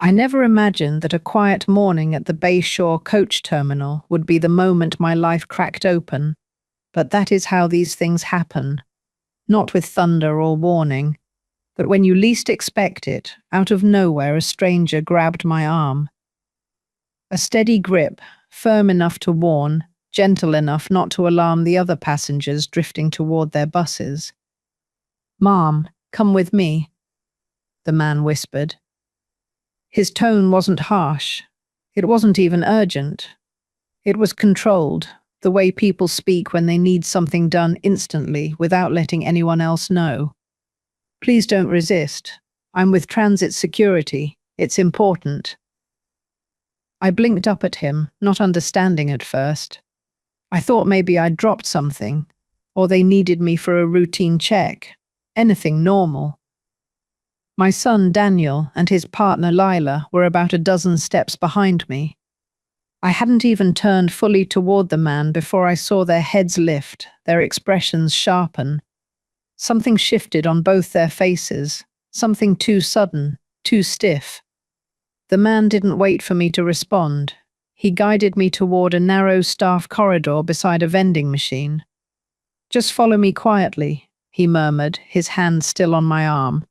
I never imagined that a quiet morning at the Bayshore coach terminal would be the moment my life cracked open, but that is how these things happen, not with thunder or warning, but when you least expect it, out of nowhere a stranger grabbed my arm. A steady grip, firm enough to warn, gentle enough not to alarm the other passengers drifting toward their buses. "Mom, come with me," the man whispered. His tone wasn't harsh. It wasn't even urgent. It was controlled, the way people speak when they need something done instantly without letting anyone else know. "Please don't resist. I'm with transit security. It's important." I blinked up at him, not understanding at first. I thought maybe I'd dropped something, or they needed me for a routine check. Anything normal. My son Daniel and his partner Lila were about a dozen steps behind me. I hadn't even turned fully toward the man before I saw their heads lift, their expressions sharpen. Something shifted on both their faces, something too sudden, too stiff. The man didn't wait for me to respond. He guided me toward a narrow staff corridor beside a vending machine. "Just follow me quietly," he murmured, his hand still on my arm.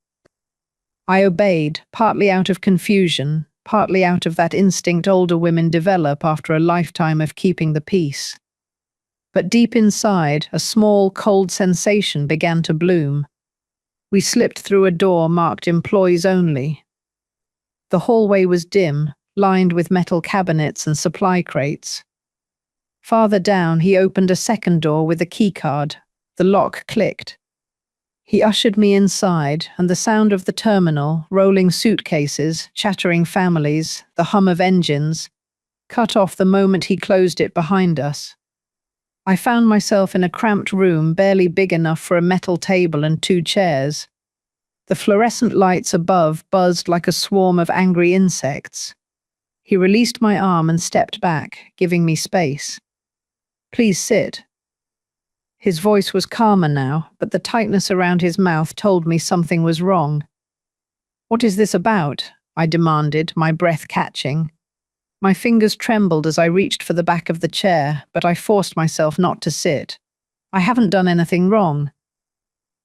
I obeyed, partly out of confusion, partly out of that instinct older women develop after a lifetime of keeping the peace. But deep inside, a small, cold sensation began to bloom. We slipped through a door marked "Employees Only." The hallway was dim, lined with metal cabinets and supply crates. Farther down, he opened a second door with a keycard. The lock clicked. He ushered me inside, and the sound of the terminal, rolling suitcases, chattering families, the hum of engines, cut off the moment he closed it behind us. I found myself in a cramped room barely big enough for a metal table and 2 chairs. The fluorescent lights above buzzed like a swarm of angry insects. He released my arm and stepped back, giving me space. "Please sit." His voice was calmer now, but the tightness around his mouth told me something was wrong. "What is this about?" I demanded, my breath catching. My fingers trembled as I reached for the back of the chair, but I forced myself not to sit. "I haven't done anything wrong."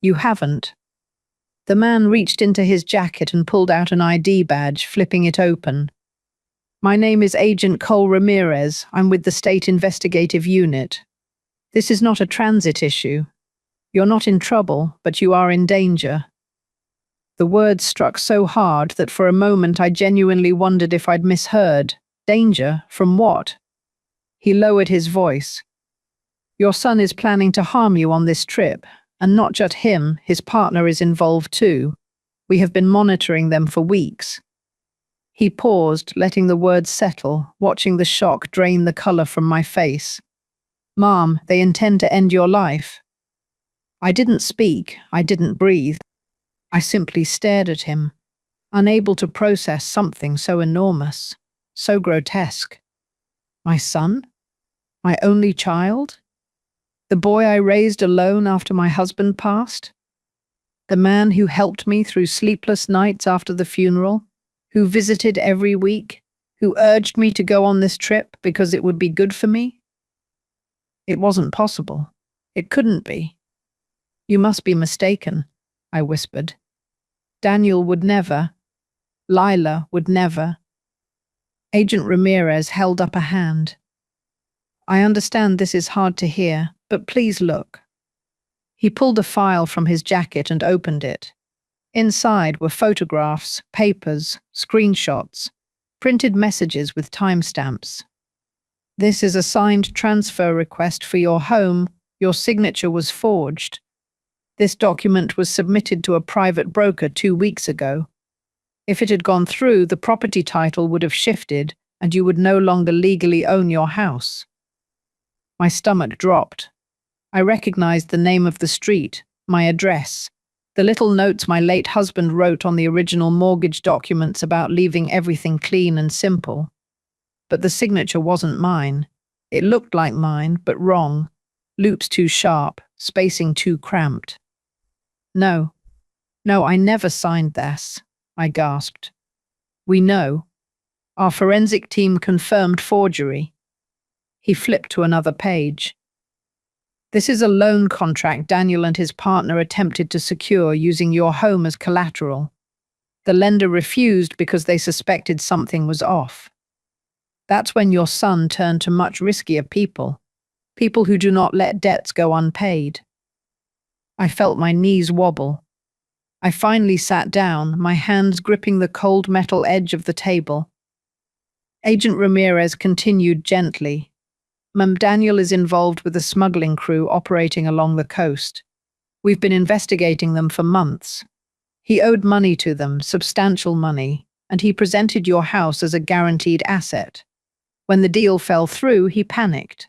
"You haven't." The man reached into his jacket and pulled out an ID badge, flipping it open. "My name is Agent Cole Ramirez. I'm with the State Investigative Unit. This is not a transit issue. You're not in trouble, but you are in danger." The words struck so hard that for a moment I genuinely wondered if I'd misheard. Danger? From what? He lowered his voice. "Your son is planning to harm you on this trip, and not just him, his partner is involved too. We have been monitoring them for weeks." He paused, letting the words settle, watching the shock drain the color from my face. "Mom, they intend to end your life." I didn't speak, I didn't breathe. I simply stared at him, unable to process something so enormous, so grotesque. My son? My only child? The boy I raised alone after my husband passed? The man who helped me through sleepless nights after the funeral? Who visited every week? Who urged me to go on this trip because it would be good for me? It wasn't possible. It couldn't be. "You must be mistaken," I whispered. "Daniel would never. Lila would never." Agent Ramirez held up a hand. "I understand this is hard to hear, but please look." He pulled a file from his jacket and opened it. Inside were photographs, papers, screenshots, printed messages with timestamps. "This is a signed transfer request for your home. Your signature was forged. This document was submitted to a private broker 2 weeks ago. If it had gone through, the property title would have shifted, and you would no longer legally own your house." My stomach dropped. I recognized the name of the street, my address, the little notes my late husband wrote on the original mortgage documents about leaving everything clean and simple. But the signature wasn't mine. It looked like mine, but wrong. Loops too sharp, spacing too cramped. No, I never signed this," I gasped. We know. Our forensic team confirmed forgery. He flipped to another page. This is a loan contract Daniel and his partner attempted to secure using your home as collateral. The lender refused because they suspected something was off. That's when your son turned to much riskier people, people who do not let debts go unpaid. I felt my knees wobble. I finally sat down, my hands gripping the cold metal edge of the table. Agent Ramirez continued gently. Daniel is involved with a smuggling crew operating along the coast. We've been investigating them for months. He owed money to them, substantial money, and he presented your house as a guaranteed asset. When the deal fell through, he panicked.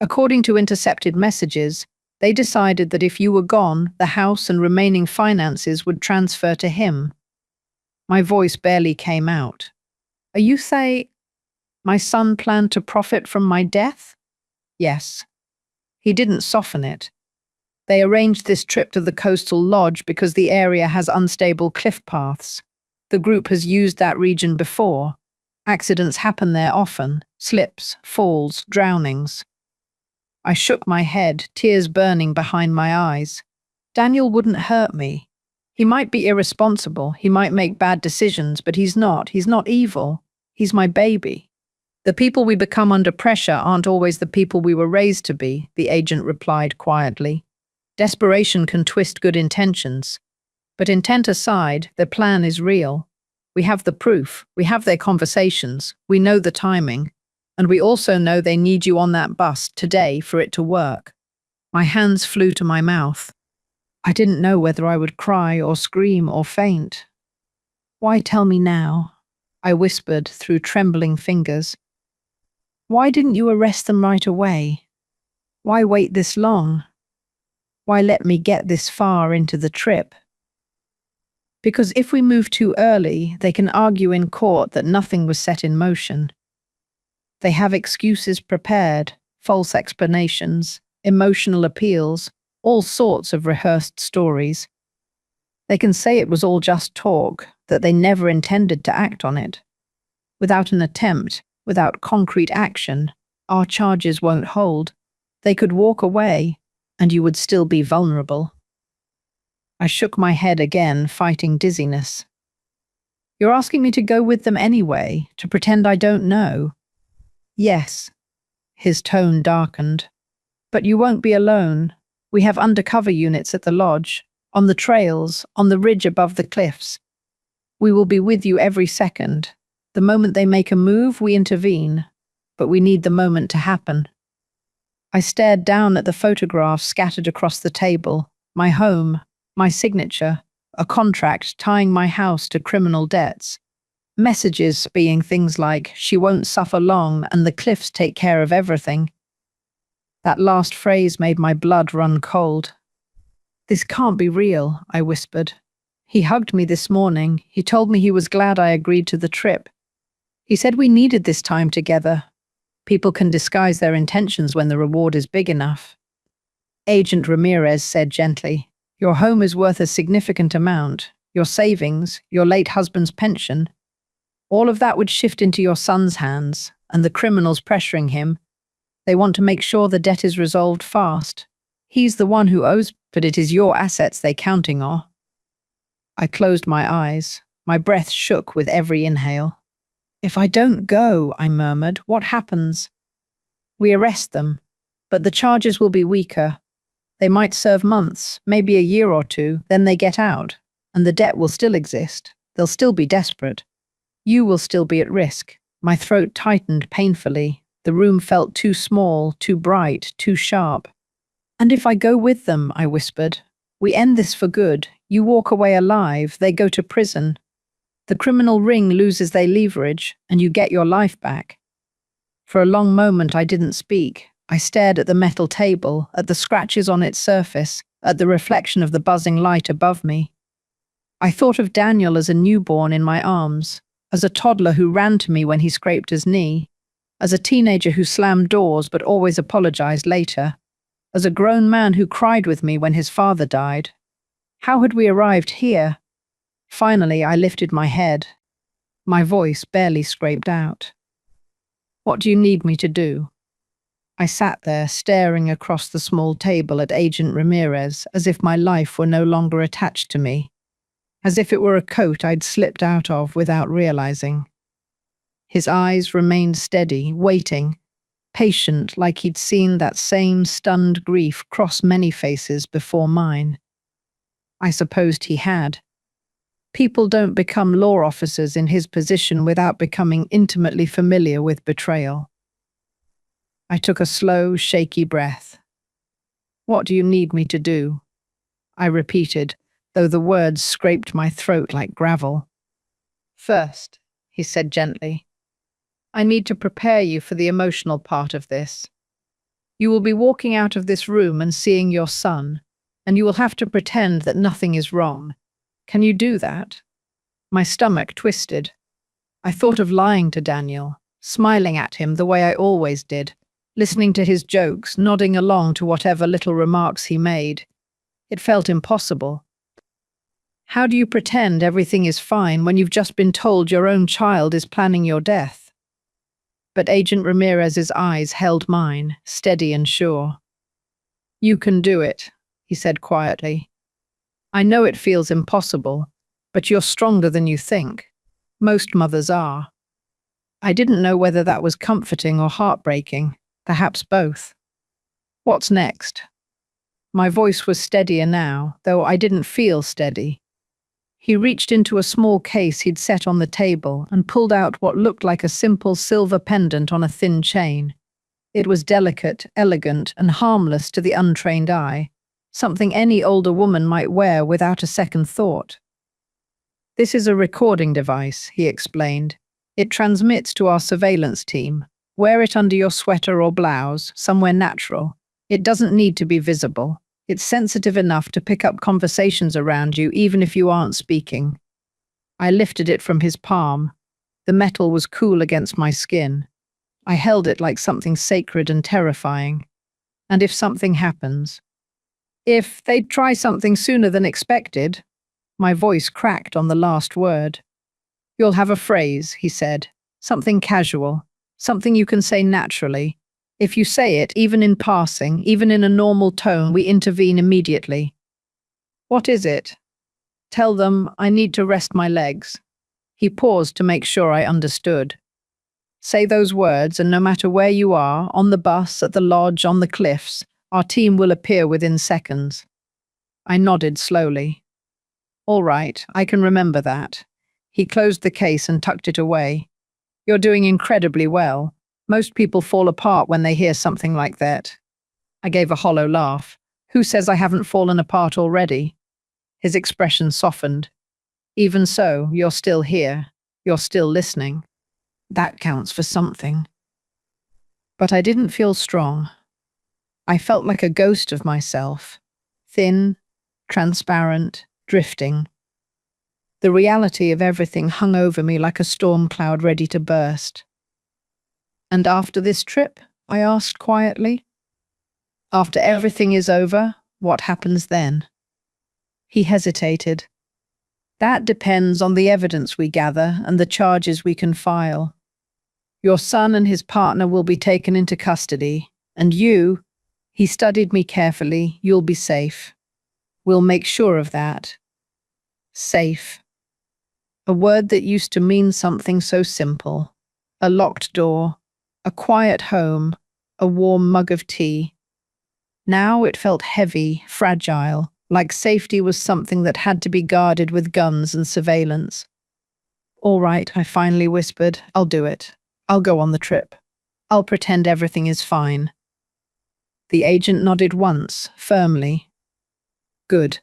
According to intercepted messages, they decided that if you were gone, the house and remaining finances would transfer to him. My voice barely came out. Are you saying my son planned to profit from my death? Yes. He didn't soften it. They arranged this trip to the coastal lodge because the area has unstable cliff paths. The group has used that region before. Accidents happen there often. Slips, falls, drownings. I shook my head, tears burning behind my eyes. Daniel wouldn't hurt me. He might be irresponsible, he might make bad decisions, but he's not. He's not evil. He's my baby. The people we become under pressure aren't always the people we were raised to be, the agent replied quietly. Desperation can twist good intentions. But intent aside, their plan is real. We have the proof, we have their conversations, we know the timing, and we also know they need you on that bus today for it to work. My hands flew to my mouth. I didn't know whether I would cry or scream or faint. Why tell me now? I whispered through trembling fingers. Why didn't you arrest them right away? Why wait this long? Why let me get this far into the trip? Because if we move too early, they can argue in court that nothing was set in motion. They have excuses prepared, false explanations, emotional appeals, all sorts of rehearsed stories. They can say it was all just talk, that they never intended to act on it. Without an attempt, without concrete action, our charges won't hold. They could walk away, and you would still be vulnerable. I shook my head again, fighting dizziness. You're asking me to go with them anyway, to pretend I don't know? Yes. His tone darkened. But you won't be alone. We have undercover units at the lodge, on the trails, on the ridge above the cliffs. We will be with you every second. The moment they make a move, we intervene. But we need the moment to happen. I stared down at the photographs scattered across the table, my home, my signature, a contract tying my house to criminal debts. Messages being things like, she won't suffer long and the cliffs take care of everything. That last phrase made my blood run cold. This can't be real, I whispered. He hugged me this morning. He told me he was glad I agreed to the trip. He said we needed this time together. People can disguise their intentions when the reward is big enough. Agent Ramirez said gently, your home is worth a significant amount. Your savings, your late husband's pension. All of that would shift into your son's hands, and the criminals pressuring him. They want to make sure the debt is resolved fast. He's the one who owes, but it is your assets they're counting on. I closed my eyes. My breath shook with every inhale. If I don't go, I murmured, what happens? We arrest them, but the charges will be weaker. They might serve months, maybe a year or two, then they get out, and the debt will still exist. They'll still be desperate. You will still be at risk. My throat tightened painfully. The room felt too small, too bright, too sharp. And if I go with them, I whispered, we end this for good. You walk away alive, they go to prison. The criminal ring loses their leverage, and you get your life back. For a long moment I didn't speak. I stared at the metal table, at the scratches on its surface, at the reflection of the buzzing light above me. I thought of Daniel as a newborn in my arms, as a toddler who ran to me when he scraped his knee, as a teenager who slammed doors but always apologized later, as a grown man who cried with me when his father died. How had we arrived here? Finally, I lifted my head. My voice barely scraped out. What do you need me to do? I sat there, staring across the small table at Agent Ramirez, as if my life were no longer attached to me, as if it were a coat I'd slipped out of without realizing. His eyes remained steady, waiting, patient, like he'd seen that same stunned grief cross many faces before mine. I supposed he had. People don't become law officers in his position without becoming intimately familiar with betrayal. I took a slow, shaky breath. What do you need me to do? I repeated, though the words scraped my throat like gravel. First, he said gently, I need to prepare you for the emotional part of this. You will be walking out of this room and seeing your son, and you will have to pretend that nothing is wrong. Can you do that? My stomach twisted. I thought of lying to Daniel, smiling at him the way I always did, listening to his jokes, nodding along to whatever little remarks he made. It felt impossible. How do you pretend everything is fine when you've just been told your own child is planning your death? But Agent Ramirez's eyes held mine, steady and sure. You can do it, he said quietly. I know it feels impossible, but you're stronger than you think. Most mothers are. I didn't know whether that was comforting or heartbreaking. Perhaps both. What's next? My voice was steadier now, though I didn't feel steady. He reached into a small case he'd set on the table and pulled out what looked like a simple silver pendant on a thin chain. It was delicate, elegant, and harmless to the untrained eye, something any older woman might wear without a second thought. This is a recording device, he explained. It transmits to our surveillance team. Wear it under your sweater or blouse, somewhere natural. It doesn't need to be visible. It's sensitive enough to pick up conversations around you even if you aren't speaking. I lifted it from his palm. The metal was cool against my skin. I held it like something sacred and terrifying. And if something happens? If they try something sooner than expected? My voice cracked on the last word. You'll have a phrase, he said. Something casual. Something you can say naturally. If you say it, even in passing, even in a normal tone, we intervene immediately. What is it? Tell them I need to rest my legs. He paused to make sure I understood. Say those words, and no matter where you are, on the bus, at the lodge, on the cliffs, our team will appear within seconds. I nodded slowly. All right, I can remember that. He closed the case and tucked it away. You're doing incredibly well. Most people fall apart when they hear something like that. I gave a hollow laugh. Who says I haven't fallen apart already? His expression softened. Even so, you're still here. You're still listening. That counts for something. But I didn't feel strong. I felt like a ghost of myself. Thin, transparent, drifting. The reality of everything hung over me like a storm cloud ready to burst. And after this trip? I asked quietly. After everything is over, what happens then? He hesitated. That depends on the evidence we gather and the charges we can file. Your son and his partner will be taken into custody, and you, he studied me carefully, you'll be safe. We'll make sure of that. Safe. A word that used to mean something so simple. A locked door, a quiet home, a warm mug of tea. Now it felt heavy, fragile, like safety was something that had to be guarded with guns and surveillance. All right, I finally whispered, I'll do it. I'll go on the trip. I'll pretend everything is fine. The agent nodded once, firmly. Good.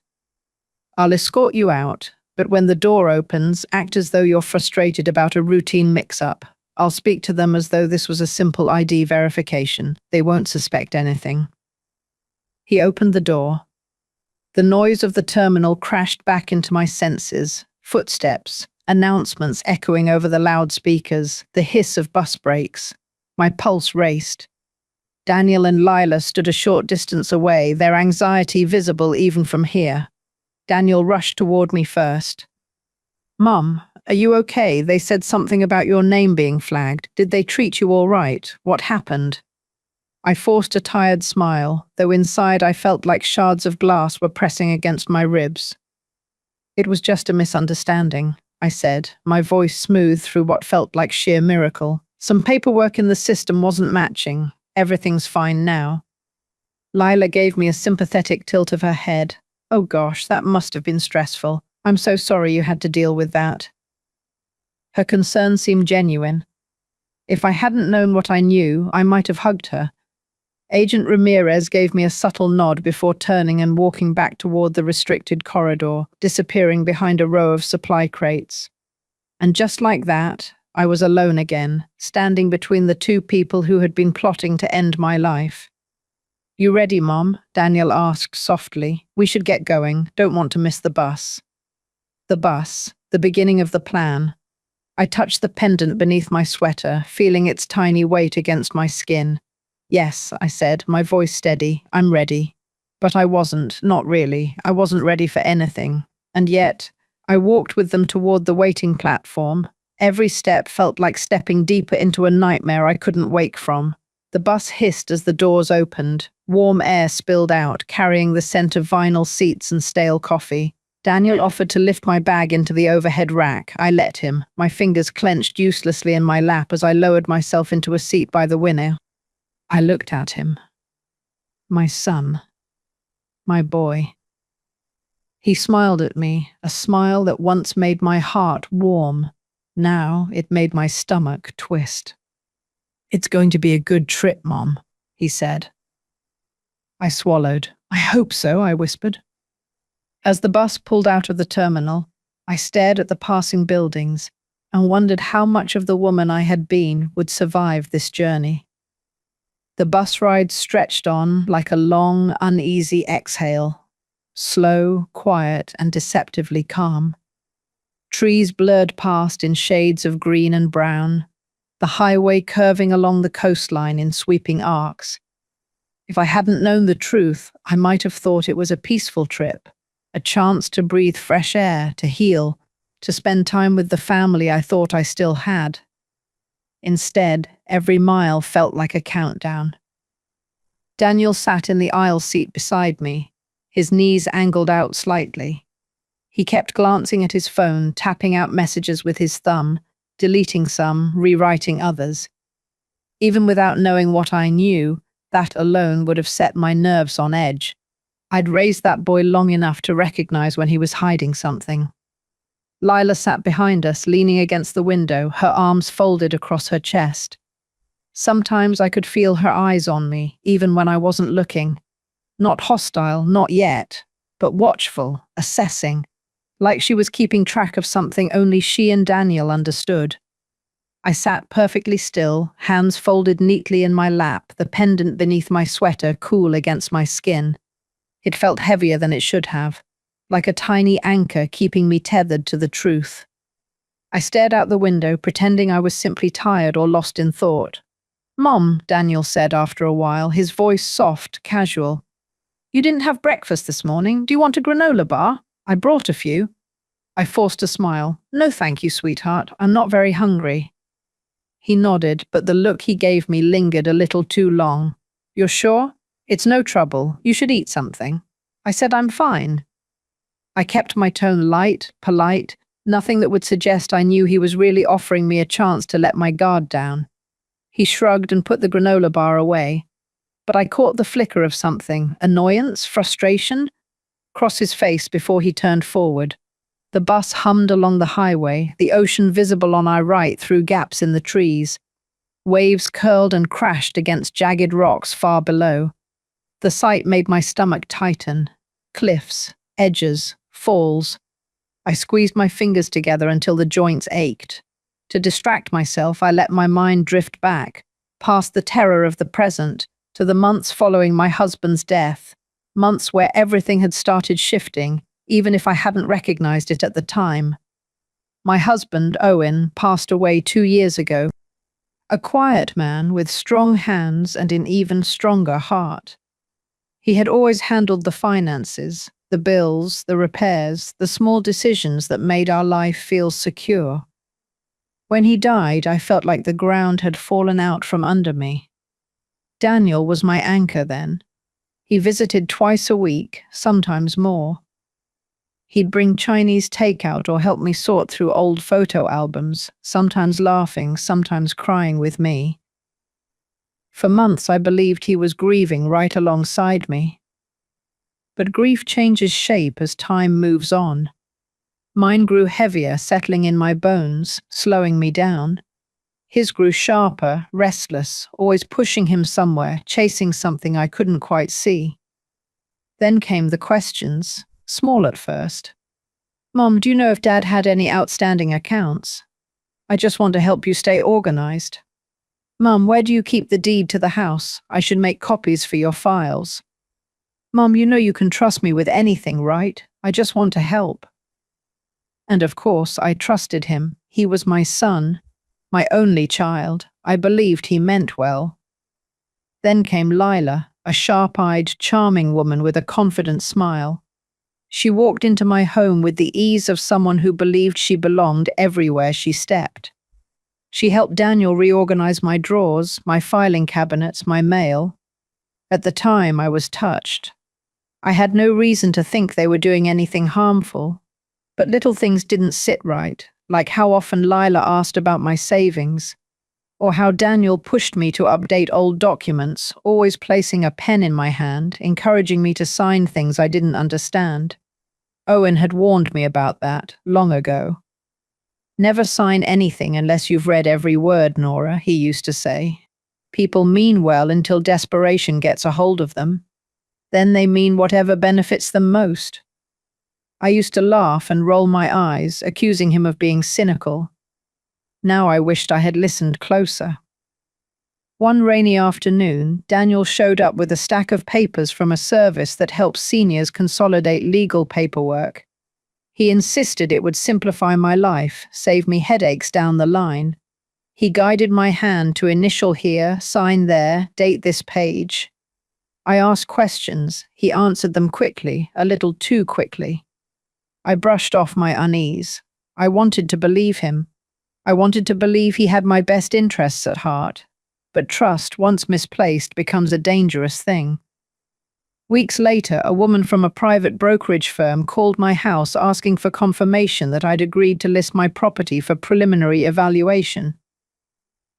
I'll escort you out, but when the door opens, act as though you're frustrated about a routine mix-up. I'll speak to them as though this was a simple ID verification. They won't suspect anything. He opened the door. The noise of the terminal crashed back into my senses. Footsteps, announcements echoing over the loudspeakers, the hiss of bus brakes. My pulse raced. Daniel and Lila stood a short distance away, their anxiety visible even from here. Daniel rushed toward me first. Mum, are you okay? They said something about your name being flagged. Did they treat you all right? What happened? I forced a tired smile, though inside I felt like shards of glass were pressing against my ribs. It was just a misunderstanding, I said, my voice smooth through what felt like sheer miracle. Some paperwork in the system wasn't matching. Everything's fine now. Lila gave me a sympathetic tilt of her head. Oh gosh, that must have been stressful. I'm so sorry you had to deal with that. Her concern seemed genuine. If I hadn't known what I knew, I might have hugged her. Agent Ramirez gave me a subtle nod before turning and walking back toward the restricted corridor, disappearing behind a row of supply crates. And just like that, I was alone again, standing between the two people who had been plotting to end my life. You ready, Mom? Daniel asked softly. We should get going. Don't want to miss the bus. The bus, the beginning of the plan. I touched the pendant beneath my sweater, feeling its tiny weight against my skin. Yes, I said, my voice steady. I'm ready. But I wasn't, not really. I wasn't ready for anything. And yet, I walked with them toward the waiting platform. Every step felt like stepping deeper into a nightmare I couldn't wake from. The bus hissed as the doors opened. Warm air spilled out, carrying the scent of vinyl seats and stale coffee. Daniel offered to lift my bag into the overhead rack. I let him, my fingers clenched uselessly in my lap as I lowered myself into a seat by the window. I looked at him. My son. My boy. He smiled at me, a smile that once made my heart warm. Now it made my stomach twist. It's going to be a good trip, Mom, he said. I swallowed. I hope so, I whispered. As the bus pulled out of the terminal, I stared at the passing buildings and wondered how much of the woman I had been would survive this journey. The bus ride stretched on like a long, uneasy exhale, slow, quiet, and deceptively calm. Trees blurred past in shades of green and brown, the highway curving along the coastline in sweeping arcs. If I hadn't known the truth, I might have thought it was a peaceful trip, a chance to breathe fresh air, to heal, to spend time with the family I thought I still had. Instead, every mile felt like a countdown. Daniel sat in the aisle seat beside me, his knees angled out slightly. He kept glancing at his phone, tapping out messages with his thumb, deleting some, rewriting others. Even without knowing what I knew, that alone would have set my nerves on edge. I'd raised that boy long enough to recognize when he was hiding something. Lila sat behind us, leaning against the window, her arms folded across her chest. Sometimes I could feel her eyes on me, even when I wasn't looking. Not hostile, not yet, but watchful, assessing, like she was keeping track of something only she and Daniel understood. I sat perfectly still, hands folded neatly in my lap, the pendant beneath my sweater cool against my skin. It felt heavier than it should have, like a tiny anchor keeping me tethered to the truth. I stared out the window, pretending I was simply tired or lost in thought. Mom, Daniel said after a while, his voice soft, casual. You didn't have breakfast this morning. Do you want a granola bar? I brought a few. I forced a smile. No thank you, sweetheart. I'm not very hungry. He nodded, but the look he gave me lingered a little too long. You're sure? It's no trouble. You should eat something. I said I'm fine. I kept my tone light, polite, nothing that would suggest I knew he was really offering me a chance to let my guard down. He shrugged and put the granola bar away. But I caught the flicker of something, annoyance, frustration, cross his face before he turned forward. The bus hummed along the highway, the ocean visible on our right through gaps in the trees. Waves curled and crashed against jagged rocks far below. The sight made my stomach tighten. Cliffs, edges, falls. I squeezed my fingers together until the joints ached. To distract myself, I let my mind drift back, past the terror of the present, to the months following my husband's death, months where everything had started shifting, even if I hadn't recognized it at the time. My husband, Owen, passed away 2 years ago, a quiet man with strong hands and an even stronger heart. He had always handled the finances, The bills, the repairs, the small decisions that made our life feel secure. When he died, I felt like the ground had fallen out from under me. Daniel was my anchor then. He visited twice a week, sometimes more. He'd bring Chinese takeout or help me sort through old photo albums, sometimes laughing, sometimes crying with me. For months I believed he was grieving right alongside me. But grief changes shape as time moves on. Mine grew heavier, settling in my bones, slowing me down. His grew sharper, restless, always pushing him somewhere, chasing something I couldn't quite see. Then came the questions, small at first. "Mom, do you know if Dad had any outstanding accounts? I just want to help you stay organized." "Mum, where do you keep the deed to the house? I should make copies for your files." "Mum, you know you can trust me with anything, right? I just want to help." And of course, I trusted him. He was my son, my only child. I believed he meant well. Then came Lila, a sharp-eyed, charming woman with a confident smile. She walked into my home with the ease of someone who believed she belonged everywhere she stepped. She helped Daniel reorganize my drawers, my filing cabinets, my mail. At the time, I was touched. I had no reason to think they were doing anything harmful, but little things didn't sit right, like how often Lila asked about my savings, or how Daniel pushed me to update old documents, always placing a pen in my hand, encouraging me to sign things I didn't understand. Owen had warned me about that long ago. "Never sign anything unless you've read every word, Nora," he used to say. "People mean well until desperation gets a hold of them. Then they mean whatever benefits them most." I used to laugh and roll my eyes, accusing him of being cynical. Now I wished I had listened closer. One rainy afternoon, Daniel showed up with a stack of papers from a service that helps seniors consolidate legal paperwork. He insisted it would simplify my life, save me headaches down the line. He guided my hand to initial here, sign there, date this page. I asked questions. He answered them quickly, a little too quickly. I brushed off my unease. I wanted to believe him. I wanted to believe he had my best interests at heart. But trust, once misplaced, becomes a dangerous thing. Weeks later, a woman from a private brokerage firm called my house asking for confirmation that I'd agreed to list my property for preliminary evaluation.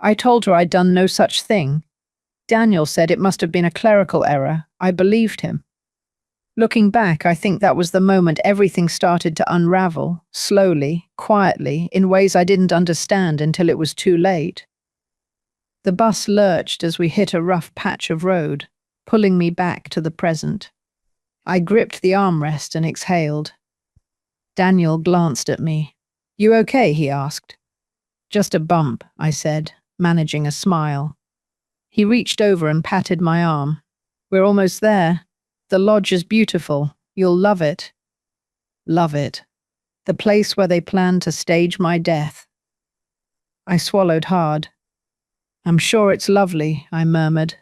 I told her I'd done no such thing. Daniel said it must have been a clerical error. I believed him. Looking back, I think that was the moment everything started to unravel, slowly, quietly, in ways I didn't understand until it was too late. The bus lurched as we hit a rough patch of road, pulling me back to the present. I gripped the armrest and exhaled. Daniel glanced at me. "You okay?" he asked. "Just a bump," I said, managing a smile. He reached over and patted my arm. "We're almost there. The lodge is beautiful. You'll love it." Love it. The place where they plan to stage my death. I swallowed hard. "I'm sure it's lovely," I murmured.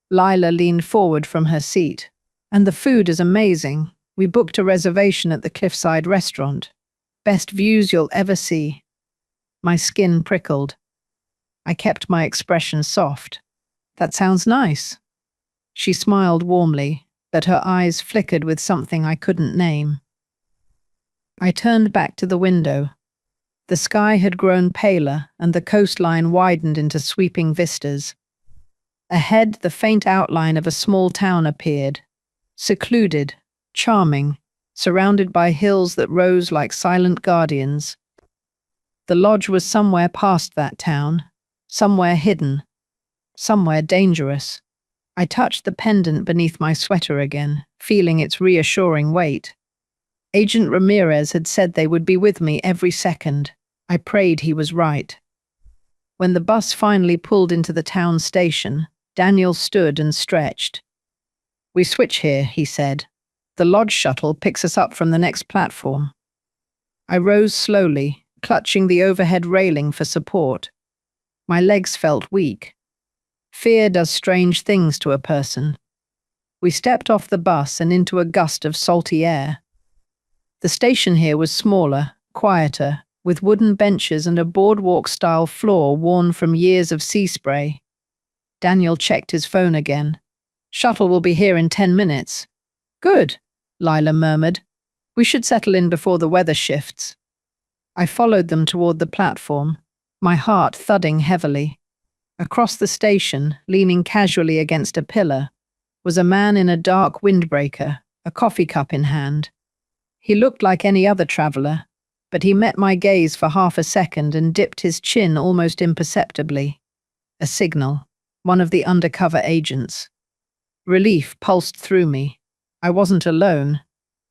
Lila leaned forward from her seat. "And the food is amazing. We booked a reservation at the Cliffside restaurant. Best views you'll ever see." My skin prickled. I kept my expression soft. "That sounds nice." She smiled warmly, but her eyes flickered with something I couldn't name. I turned back to the window. The sky had grown paler, and the coastline widened into sweeping vistas. Ahead, the faint outline of a small town appeared, secluded, charming, surrounded by hills that rose like silent guardians. The lodge was somewhere past that town, somewhere hidden, somewhere dangerous. I touched the pendant beneath my sweater again, feeling its reassuring weight. Agent Ramirez had said they would be with me every second. I prayed he was right. When the bus finally pulled into the town station, Daniel stood and stretched. "We switch here," he said. "The lodge shuttle picks us up from the next platform." I rose slowly, clutching the overhead railing for support. My legs felt weak. Fear does strange things to a person. We stepped off the bus and into a gust of salty air. The station here was smaller, quieter, with wooden benches and a boardwalk-style floor worn from years of sea spray. Daniel checked his phone again. "Shuttle will be here in 10 minutes. "Good," Lila murmured. "We should settle in before the weather shifts." I followed them toward the platform, my heart thudding heavily. Across the station, leaning casually against a pillar, was a man in a dark windbreaker, a coffee cup in hand. He looked like any other traveler, but he met my gaze for half a second and dipped his chin almost imperceptibly. A signal, one of the undercover agents. Relief pulsed through me. I wasn't alone.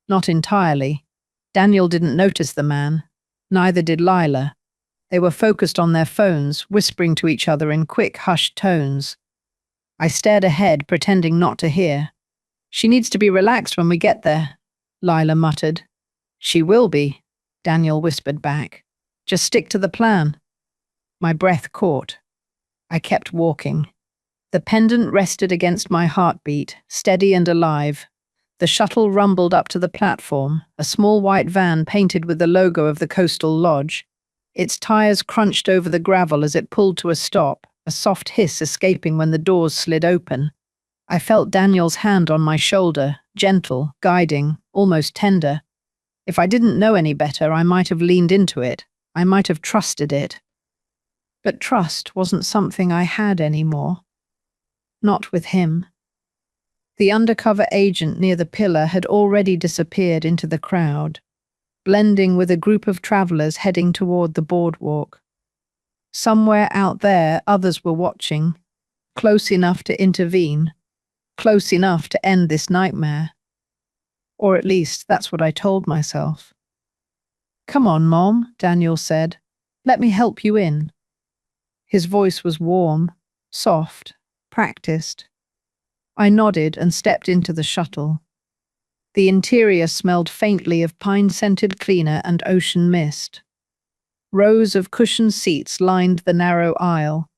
Not entirely. Daniel didn't notice the man. Neither did Lila. They were focused on their phones, whispering to each other in quick, hushed tones. I stared ahead, pretending not to hear. "She needs to be relaxed when we get there," Lila muttered. "She will be," Daniel whispered back. "Just stick to the plan." My breath caught. I kept walking. The pendant rested against my heartbeat, steady and alive. The shuttle rumbled up to the platform, a small white van painted with the logo of the coastal lodge. Its tires crunched over the gravel as it pulled to a stop, a soft hiss escaping when the doors slid open. I felt Daniel's hand on my shoulder, gentle, guiding, almost tender. If I didn't know any better, I might have leaned into it. I might have trusted it. But trust wasn't something I had anymore. Not with him. The undercover agent near the pillar had already disappeared into the crowd, blending with a group of travelers heading toward the boardwalk. Somewhere out there, others were watching, close enough to intervene, close enough to end this nightmare. Or at least that's what I told myself. "Come on, Mom," Daniel said. "Let me help you in." His voice was warm, soft, practiced. I nodded and stepped into the shuttle. The interior smelled faintly of pine-scented cleaner and ocean mist. Rows of cushioned seats lined the narrow aisle.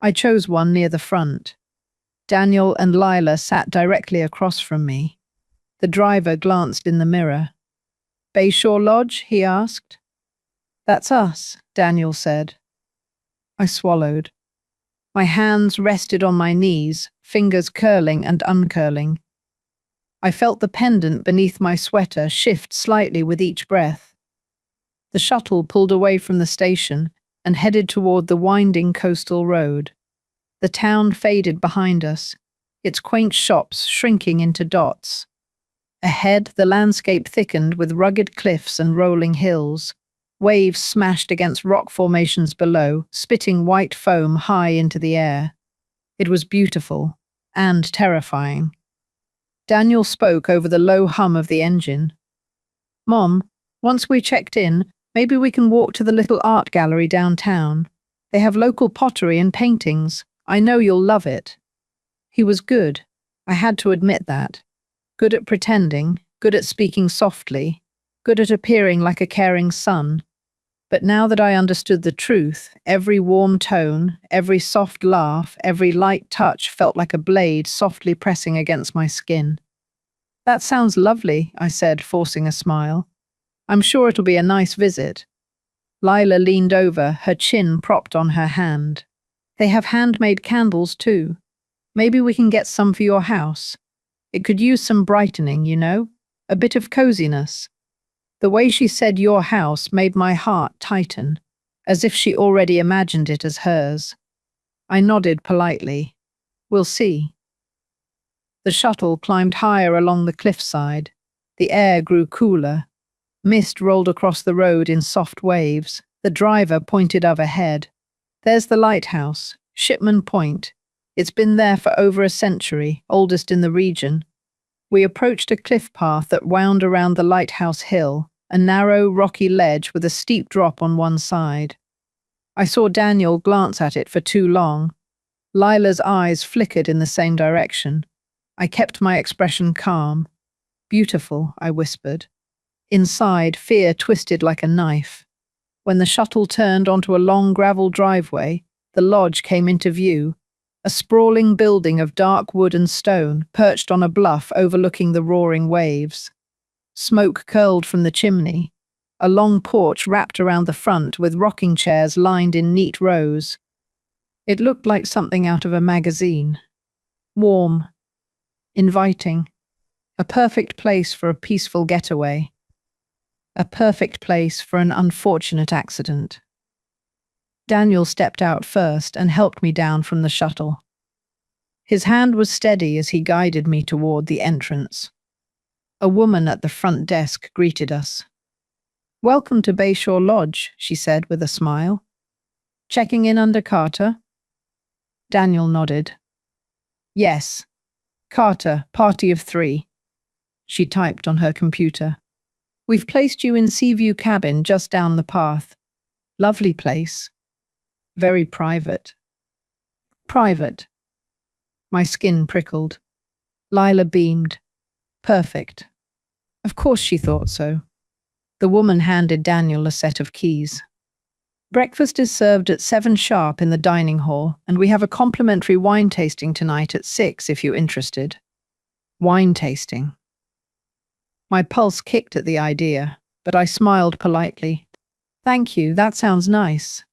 I chose one near the front. Daniel and Lila sat directly across from me. The driver glanced in the mirror. "Bayshore Lodge?" he asked. "That's us," Daniel said. I swallowed. My hands rested on my knees, fingers curling and uncurling. I felt the pendant beneath my sweater shift slightly with each breath. The shuttle pulled away from the station and headed toward the winding coastal road. The town faded behind us, its quaint shops shrinking into dots. Ahead, the landscape thickened with rugged cliffs and rolling hills. Waves smashed against rock formations below, spitting white foam high into the air. It was beautiful and terrifying. Daniel spoke over the low hum of the engine. "Mom, once we checked in, maybe we can walk to the little art gallery downtown. They have local pottery and paintings. I know you'll love it." He was good. I had to admit that. Good at pretending, good at speaking softly, good at appearing like a caring son. But now that I understood the truth, every warm tone, every soft laugh, every light touch felt like a blade softly pressing against my skin. "That sounds lovely," I said, forcing a smile. "I'm sure it'll be a nice visit." Lila leaned over, her chin propped on her hand. "They have handmade candles too. Maybe we can get some for your house. It could use some brightening, you know? A bit of coziness." The way she said "your house" made my heart tighten, as if she already imagined it as hers. I nodded politely. "We'll see." The shuttle climbed higher along the cliffside. The air grew cooler. Mist rolled across the road in soft waves. The driver pointed overhead. "There's the lighthouse, Shipman Point. It's been there for over a century, oldest in the region." We approached a cliff path that wound around the lighthouse hill, a narrow, rocky ledge with a steep drop on one side. I saw Daniel glance at it for too long. Lila's eyes flickered in the same direction. I kept my expression calm. "Beautiful," I whispered. Inside, fear twisted like a knife. When the shuttle turned onto a long gravel driveway, the lodge came into view, A sprawling building of dark wood and stone, perched on a bluff overlooking the roaring waves. Smoke curled from the chimney. A long porch wrapped around the front with rocking chairs lined in neat rows. It looked like something out of a magazine. Warm, inviting, a perfect place for a peaceful getaway. A perfect place for an unfortunate accident. Daniel stepped out first and helped me down from the shuttle. His hand was steady as he guided me toward the entrance. A woman at the front desk greeted us. "Welcome to Bayshore Lodge," she said with a smile. "Checking in under Carter?" Daniel nodded. "Yes. Carter, party of 3. She typed on her computer. "We've placed you in Seaview cabin just down the path. Lovely place. Very private." Private. My skin prickled. Lila beamed. Perfect. Of course she thought so. The woman handed Daniel a set of keys. "Breakfast is served at 7 sharp in the dining hall, and we have a complimentary wine tasting tonight at 6 if you're interested." Wine tasting. My pulse kicked at the idea, but I smiled politely. "Thank you, that sounds nice."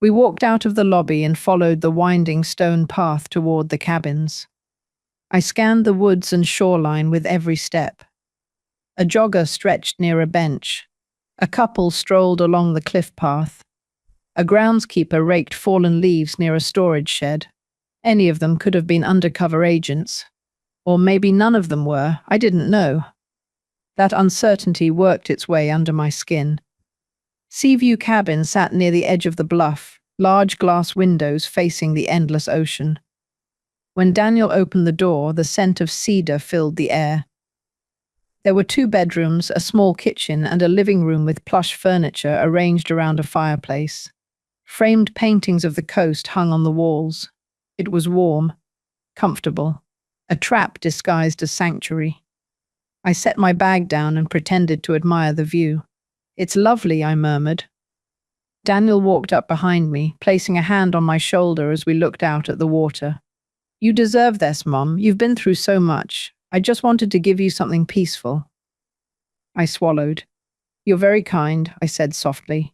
We walked out of the lobby and followed the winding stone path toward the cabins. I scanned the woods and shoreline with every step. A jogger stretched near a bench. A couple strolled along the cliff path. A groundskeeper raked fallen leaves near a storage shed. Any of them could have been undercover agents. Or maybe none of them were, I didn't know. That uncertainty worked its way under my skin. Seaview cabin sat near the edge of the bluff, large glass windows facing the endless ocean. When Daniel opened the door, the scent of cedar filled the air. There were 2 bedrooms, a small kitchen, and a living room with plush furniture arranged around a fireplace. Framed paintings of the coast hung on the walls. It was warm, comfortable, a trap disguised as sanctuary. I set my bag down and pretended to admire the view. "It's lovely," I murmured. Daniel walked up behind me, placing a hand on my shoulder as we looked out at the water. "You deserve this, Mom. You've been through so much. I just wanted to give you something peaceful." I swallowed. "You're very kind," I said softly.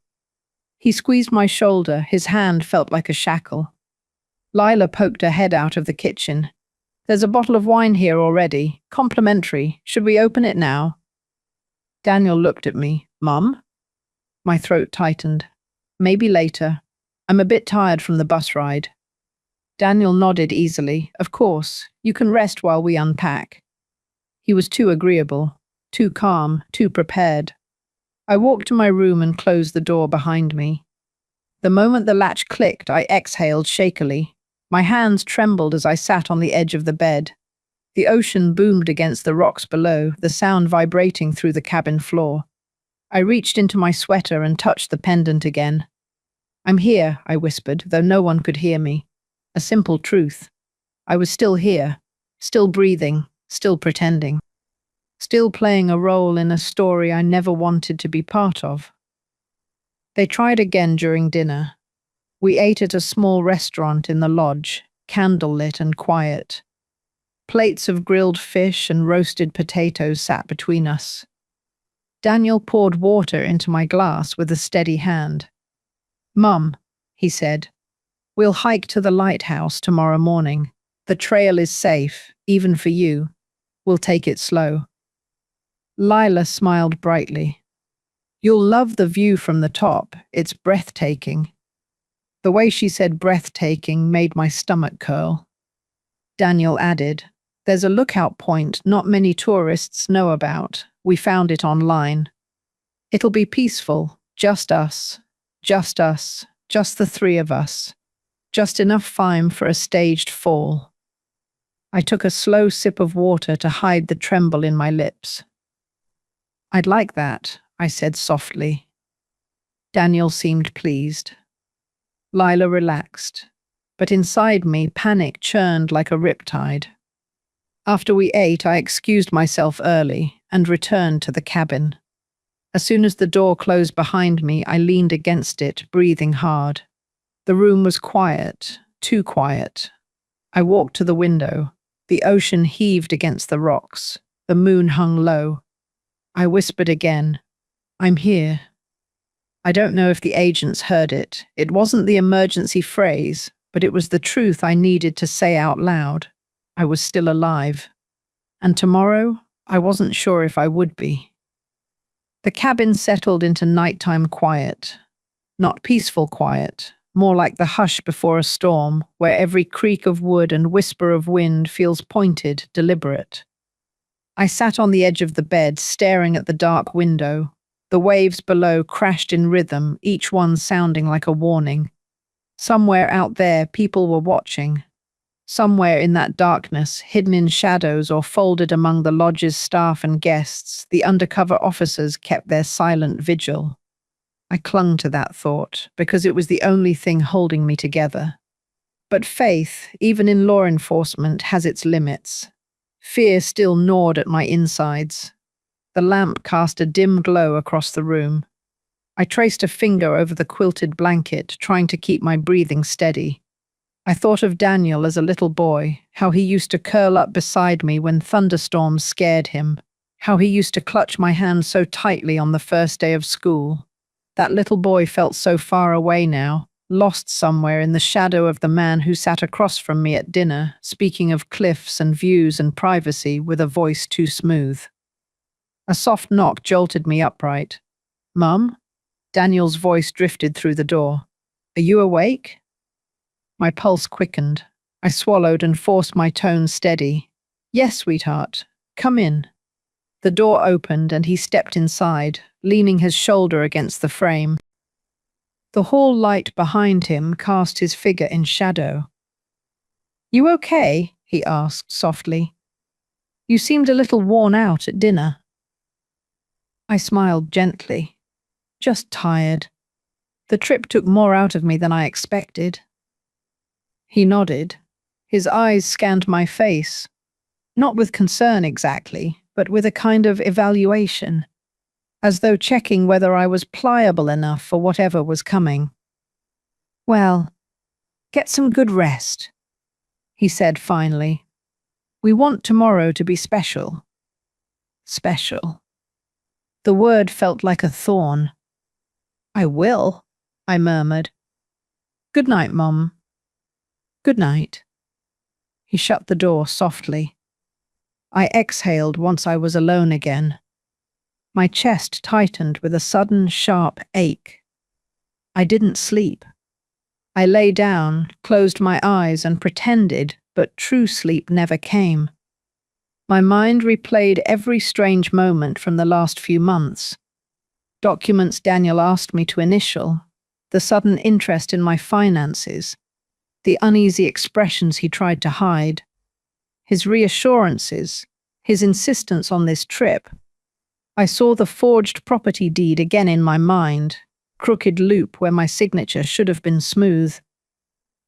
He squeezed my shoulder. His hand felt like a shackle. Lila poked her head out of the kitchen. "There's a bottle of wine here already. Complimentary. Should we open it now?" Daniel looked at me. "Mum?" My throat tightened. "Maybe later. I'm a bit tired from the bus ride." Daniel nodded easily. "Of course. You can rest while we unpack." He was too agreeable, too calm, too prepared. I walked to my room and closed the door behind me. The moment the latch clicked, I exhaled shakily. My hands trembled as I sat on the edge of the bed. The ocean boomed against the rocks below, the sound vibrating through the cabin floor. I reached into my sweater and touched the pendant again. "I'm here," I whispered, though no one could hear me. A simple truth. I was still here, still breathing, still pretending. Still playing a role in a story I never wanted to be part of. They tried again during dinner. We ate at a small restaurant in the lodge, candlelit and quiet. Plates of grilled fish and roasted potatoes sat between us. Daniel poured water into my glass with a steady hand. "Mum," he said, "we'll hike to the lighthouse tomorrow morning. The trail is safe, even for you. We'll take it slow." Lila smiled brightly. "You'll love the view from the top. It's breathtaking." The way she said breathtaking made my stomach curl. Daniel added, "There's a lookout point not many tourists know about. We found it online. It'll be peaceful, just us, just us, just the 3 of us. Just enough time for a staged fall." I took a slow sip of water to hide the tremble in my lips. "I'd like that," I said softly. Daniel seemed pleased. Lila relaxed, but inside me panic churned like a riptide. After we ate, I excused myself early and returned to the cabin. As soon as the door closed behind me, I leaned against it, breathing hard. The room was quiet, Too quiet. I walked to the window. The ocean heaved against the rocks. The moon hung low. I whispered again, "I'm here." I don't know if the agents heard it. It wasn't the emergency phrase, but it was the truth I needed to say out loud. I was still alive. And tomorrow, I wasn't sure if I would be. The cabin settled into nighttime quiet. Not peaceful quiet, more like the hush before a storm, where every creak of wood and whisper of wind feels pointed, deliberate. I sat on the edge of the bed, staring at the dark window. The waves below crashed in rhythm, each one sounding like a warning. Somewhere out there, people were watching. Somewhere in that darkness, hidden in shadows or folded among the lodge's staff and guests, the undercover officers kept their silent vigil. I clung to that thought, because it was the only thing holding me together. But faith, even in law enforcement, has its limits. Fear still gnawed at my insides. The lamp cast a dim glow across the room. I traced a finger over the quilted blanket, trying to keep my breathing steady. I thought of Daniel as a little boy, how he used to curl up beside me when thunderstorms scared him, how he used to clutch my hand so tightly on the first day of school. That little boy felt so far away now, lost somewhere in the shadow of the man who sat across from me at dinner, speaking of cliffs and views and privacy with a voice too smooth. A soft knock jolted me upright. "Mum?" Daniel's voice drifted through the door. "Are you awake?" My pulse quickened. I swallowed and forced my tone steady. "Yes, sweetheart. Come in." The door opened and he stepped inside, leaning his shoulder against the frame. The hall light behind him cast his figure in shadow. "You okay?" he asked softly. "You seemed a little worn out at dinner." I smiled gently. "Just tired. The trip took more out of me than I expected." He nodded. His eyes scanned my face, not with concern exactly, but with a kind of evaluation, as though checking whether I was pliable enough for whatever was coming. "Well, get some good rest," he said finally. "We want tomorrow to be special." Special. The word felt like a thorn. "I will," I murmured. "Good night, Mum." "Good night." He shut the door softly. I exhaled once I was alone again. My chest tightened with a sudden, sharp ache. I didn't sleep. I lay down, closed my eyes, and pretended, but true sleep never came. My mind replayed every strange moment from the last few months. Documents Daniel asked me to initial, the sudden interest in my finances, the uneasy expressions he tried to hide, his reassurances, his insistence on this trip. I saw the forged property deed again in my mind, crooked loop where my signature should have been smooth.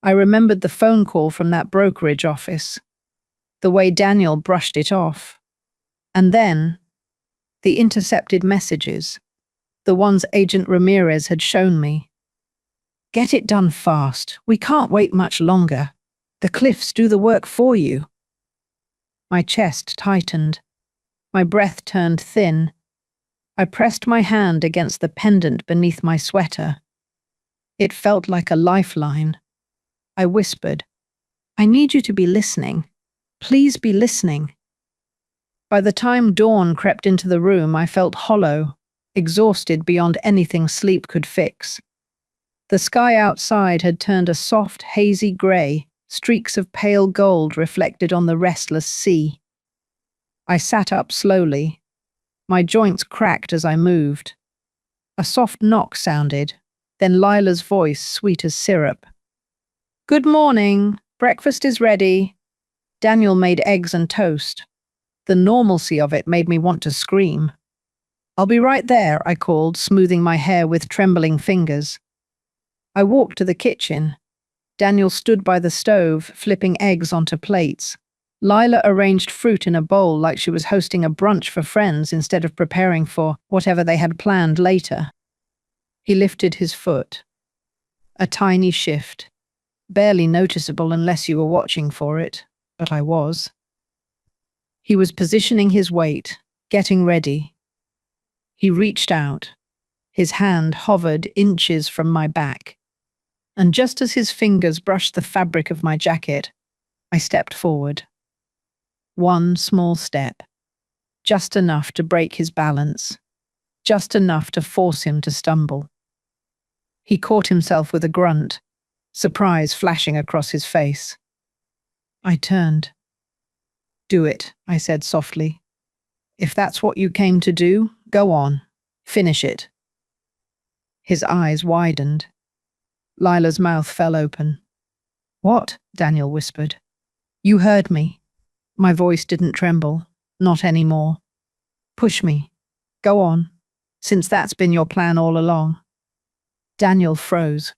I remembered the phone call from that brokerage office, the way Daniel brushed it off. And then, the intercepted messages, the ones Agent Ramirez had shown me. "Get it done fast. We can't wait much longer. The cliffs do the work for you." My chest tightened. My breath turned thin. I pressed my hand against the pendant beneath my sweater. It felt like a lifeline. I whispered, "I need you to be listening. Please be listening." By the time dawn crept into the room, I felt hollow, exhausted beyond anything sleep could fix. The sky outside had turned a soft, hazy grey, streaks of pale gold reflected on the restless sea. I sat up slowly. My joints cracked as I moved. A soft knock sounded, then Lila's voice, sweet as syrup. "Good morning. Breakfast is ready." Daniel made eggs and toast. The normalcy of it made me want to scream. "I'll be right there," I called, smoothing my hair with trembling fingers. I walked to the kitchen. Daniel stood by the stove, flipping eggs onto plates. Lila arranged fruit in a bowl like she was hosting a brunch for friends instead of preparing for whatever they had planned later. He lifted his foot. A tiny shift. barely noticeable unless you were watching for it, but I was. He was positioning his weight, getting ready. He reached out. His hand hovered inches from my back, and just as his fingers brushed the fabric of my jacket, I stepped forward. One small step, just enough to break his balance, just enough to force him to stumble. He caught himself with a grunt, surprise flashing across his face. I turned. "Do it," I said softly. "If that's what you came to do, go on. Finish it." His eyes widened. Lila's mouth fell open. "What?" Daniel whispered. "You heard me." My voice didn't tremble. Not anymore. "Push me. Go on. Since that's been your plan all along." Daniel froze.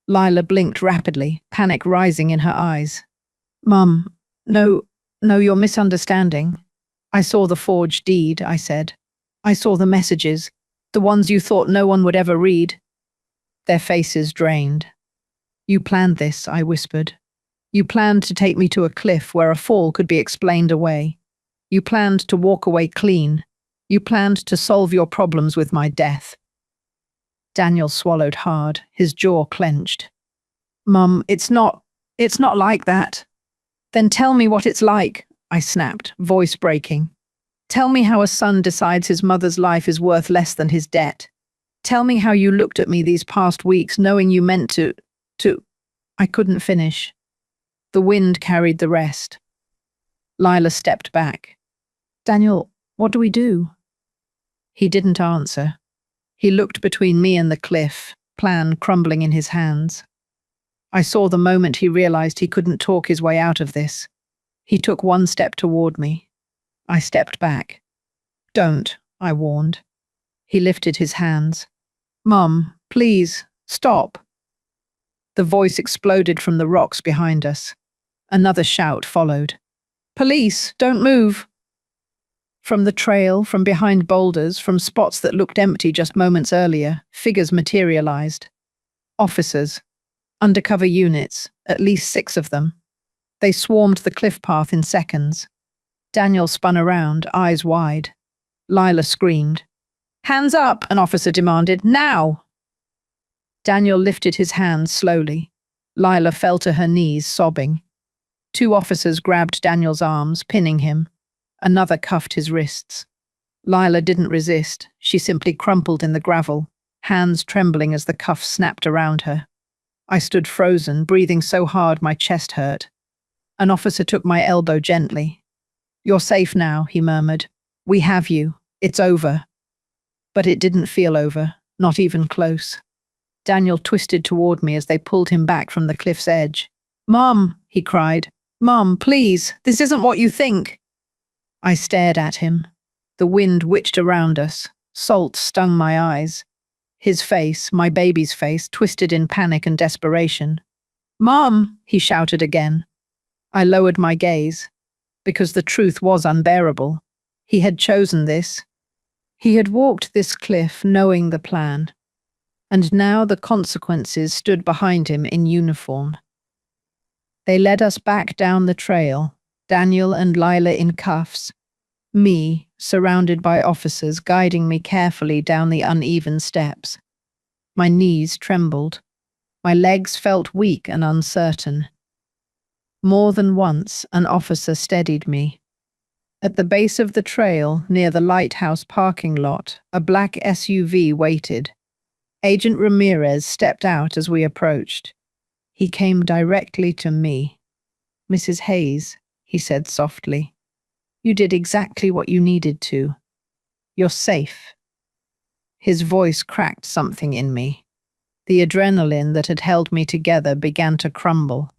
Lila blinked rapidly, panic rising in her eyes. "Mum, no, you're misunderstanding. I saw the forged deed," I said. "I saw the messages, the ones you thought no one would ever read." Their faces drained. "You planned this," I whispered. "You planned to take me to a cliff where a fall could be explained away. You planned to walk away clean. You planned to solve your problems with my death." Daniel swallowed hard, his jaw clenched. "Mum, it's not like that." "Then tell me what it's like," I snapped, voice breaking. "Tell me how a son decides his mother's life is worth less than his debt. Tell me how you looked at me these past weeks knowing you meant to. I couldn't finish. The wind carried the rest. Lila stepped back. "Daniel, what do we do?" He didn't answer. He looked between me and the cliff, plan crumbling in his hands. I saw the moment he realized he couldn't talk his way out of this. He took one step toward me. I stepped back. "Don't," I warned. He lifted his hands. "Mum, please, stop." The voice exploded from the rocks behind us. Another shout followed. "Police, don't move!" From the trail, from behind boulders, from spots that looked empty just moments earlier, figures materialized. Officers. Undercover units, at least 6 of them. They swarmed the cliff path in seconds. Daniel spun around, eyes wide. Lila screamed. "Hands up!" an officer demanded. "Now!" Daniel lifted his hands slowly. Lila fell to her knees, sobbing. 2 officers grabbed Daniel's arms, pinning him. Another cuffed his wrists. Lila didn't resist. She simply crumpled in the gravel, hands trembling as the cuffs snapped around her. I stood frozen, breathing so hard my chest hurt. An officer took my elbow gently. "You're safe now," he murmured. "We have you. It's over." But it didn't feel over, not even close. Daniel twisted toward me as they pulled him back from the cliff's edge. "Mom," he cried. "Mom, please, this isn't what you think." I stared at him. The wind witched around us. Salt stung my eyes. His face, my baby's face, twisted in panic and desperation. "Mom!" he shouted again. I lowered my gaze, because the truth was unbearable. He had chosen this. He had walked this cliff knowing the plan. And now the consequences stood behind him in uniform. They led us back down the trail, Daniel and Lila in cuffs, me, surrounded by officers guiding me carefully down the uneven steps. My knees trembled. My legs felt weak and uncertain. More than once, an officer steadied me. At the base of the trail, near the lighthouse parking lot, a black SUV waited. Agent Ramirez stepped out as we approached. He came directly to me. "Mrs. Hayes," he said softly, "you did exactly what you needed to. You're safe." His voice cracked something in me. The adrenaline that had held me together began to crumble.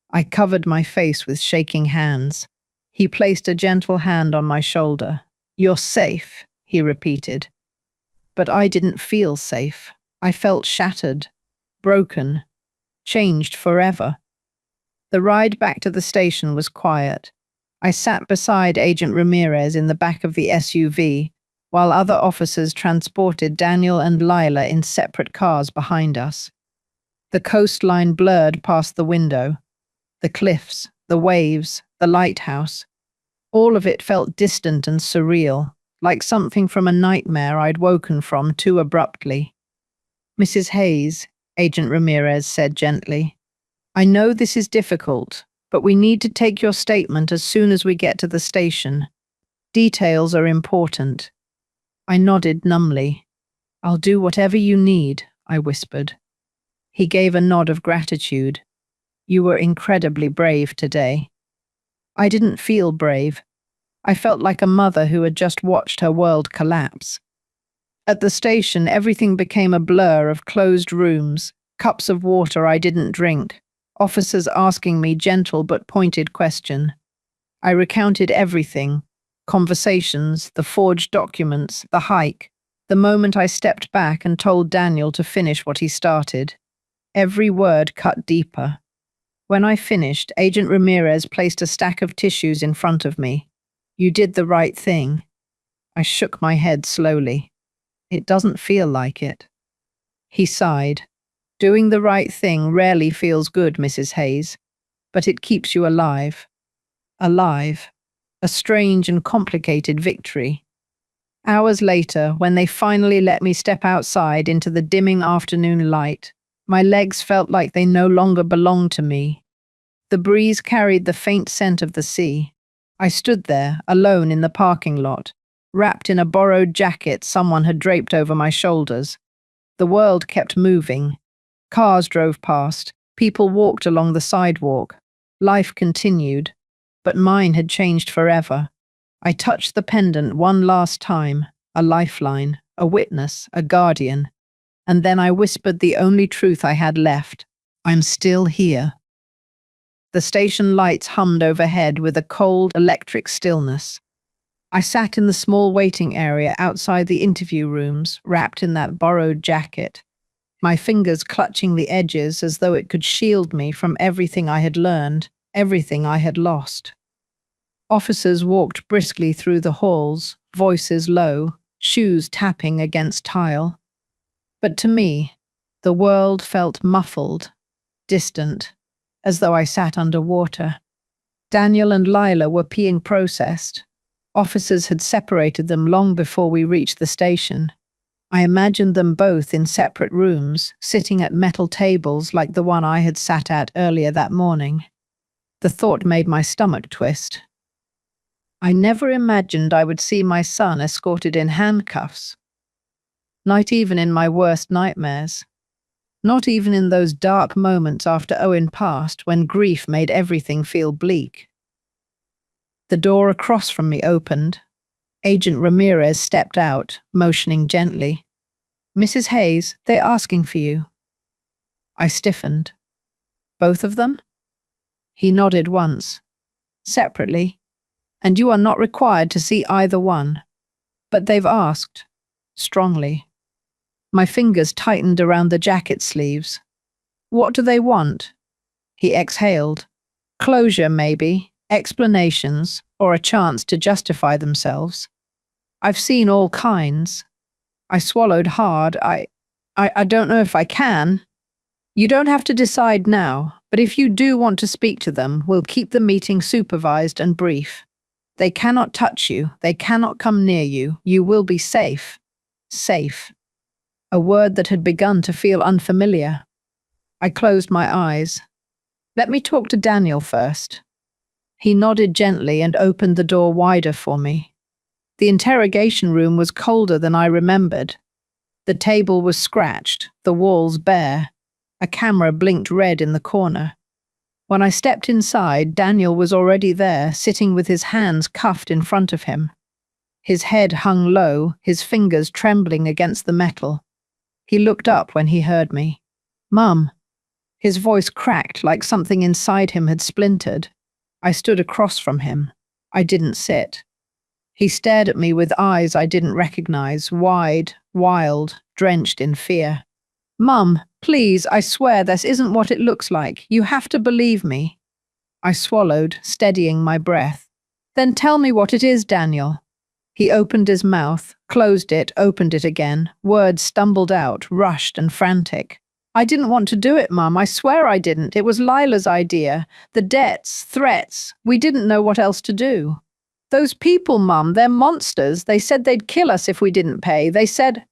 I covered my face with shaking hands. He placed a gentle hand on my shoulder. "You're safe," he repeated. But I didn't feel safe. I felt shattered, broken, changed forever. The ride back to the station was quiet. I sat beside Agent Ramirez in the back of the SUV, while other officers transported Daniel and Lila in separate cars behind us. The coastline blurred past the window. The cliffs, the waves, the lighthouse. All of it felt distant and surreal, like something from a nightmare I'd woken from too abruptly. "Mrs. Hayes," Agent Ramirez said gently, "I know this is difficult, but we need to take your statement as soon as we get to the station. Details are important." I nodded numbly. "I'll do whatever you need," I whispered. He gave a nod of gratitude. "You were incredibly brave today." I didn't feel brave. I felt like a mother who had just watched her world collapse. At the station, everything became a blur of closed rooms, cups of water I didn't drink, officers asking me gentle but pointed questions. I recounted everything: conversations, the forged documents, the hike, the moment I stepped back and told Daniel to finish what he started. Every word cut deeper. When I finished, Agent Ramirez placed a stack of tissues in front of me. "You did the right thing." I shook my head slowly. "It doesn't feel like it." He sighed. "Doing the right thing rarely feels good, Mrs. Hayes, but it keeps you alive." Alive. A strange and complicated victory. Hours later, when they finally let me step outside into the dimming afternoon light, my legs felt like they no longer belonged to me. The breeze carried the faint scent of the sea. I stood there, alone in the parking lot, wrapped in a borrowed jacket someone had draped over my shoulders. The world kept moving. Cars drove past. People walked along the sidewalk. Life continued. But mine had changed forever. I touched the pendant one last time, a lifeline, a witness, a guardian. And then I whispered the only truth I had left: "I'm still here." The station lights hummed overhead with a cold, electric stillness. I sat in the small waiting area outside the interview rooms, wrapped in that borrowed jacket, my fingers clutching the edges as though it could shield me from everything I had learned, everything I had lost. Officers walked briskly through the halls, voices low, shoes tapping against tile. But to me, the world felt muffled, distant, as though I sat underwater. Daniel and Lila were being processed. Officers had separated them long before we reached the station. I imagined them both in separate rooms, sitting at metal tables like the one I had sat at earlier that morning. The thought made my stomach twist. I never imagined I would see my son escorted in handcuffs. Not even in my worst nightmares. Not even in those dark moments after Owen passed, when grief made everything feel bleak. The door across from me opened. Agent Ramirez stepped out, motioning gently. "Mrs. Hayes, they're asking for you." I stiffened. "Both of them?" He nodded once. "Separately. And you are not required to see either one. But they've asked." Strongly. My fingers tightened around the jacket sleeves. "What do they want?" He exhaled. "Closure, maybe, explanations, or a chance to justify themselves. I've seen all kinds." I swallowed hard. I don't know if I can." "You don't have to decide now, but if you do want to speak to them, we'll keep the meeting supervised and brief. They cannot touch you. They cannot come near you. You will be safe." Safe. A word that had begun to feel unfamiliar. I closed my eyes. "Let me talk to Daniel first." He nodded gently and opened the door wider for me. The interrogation room was colder than I remembered. The table was scratched, the walls bare. A camera blinked red in the corner. When I stepped inside, Daniel was already there, sitting with his hands cuffed in front of him. His head hung low, his fingers trembling against the metal. He looked up when he heard me. "Mum." His voice cracked like something inside him had splintered. I stood across from him. I didn't sit. He stared at me with eyes I didn't recognize, wide, wild, drenched in fear. "Mum, please, I swear this isn't what it looks like. You have to believe me." I swallowed, steadying my breath. "Then tell me what it is, Daniel." He opened his mouth, closed it, opened it again. Words stumbled out, rushed and frantic. I didn't want to do it, Mum. I swear I didn't. It was Lila's idea. The debts, threats. We didn't know what else to do. Those people, Mum, they're monsters. They said they'd kill us if we didn't pay. They said...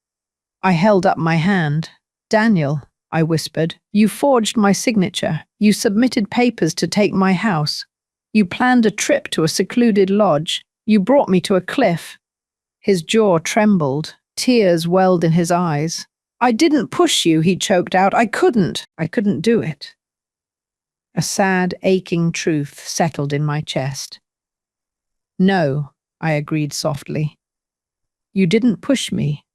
I held up my hand. Daniel, I whispered, you forged my signature. You submitted papers to take my house. You planned a trip to a secluded lodge. You brought me to a cliff. His jaw trembled. Tears welled in his eyes. I didn't push you, he choked out. I couldn't do it. A sad, aching truth settled in my chest. No, I agreed softly. You didn't push me,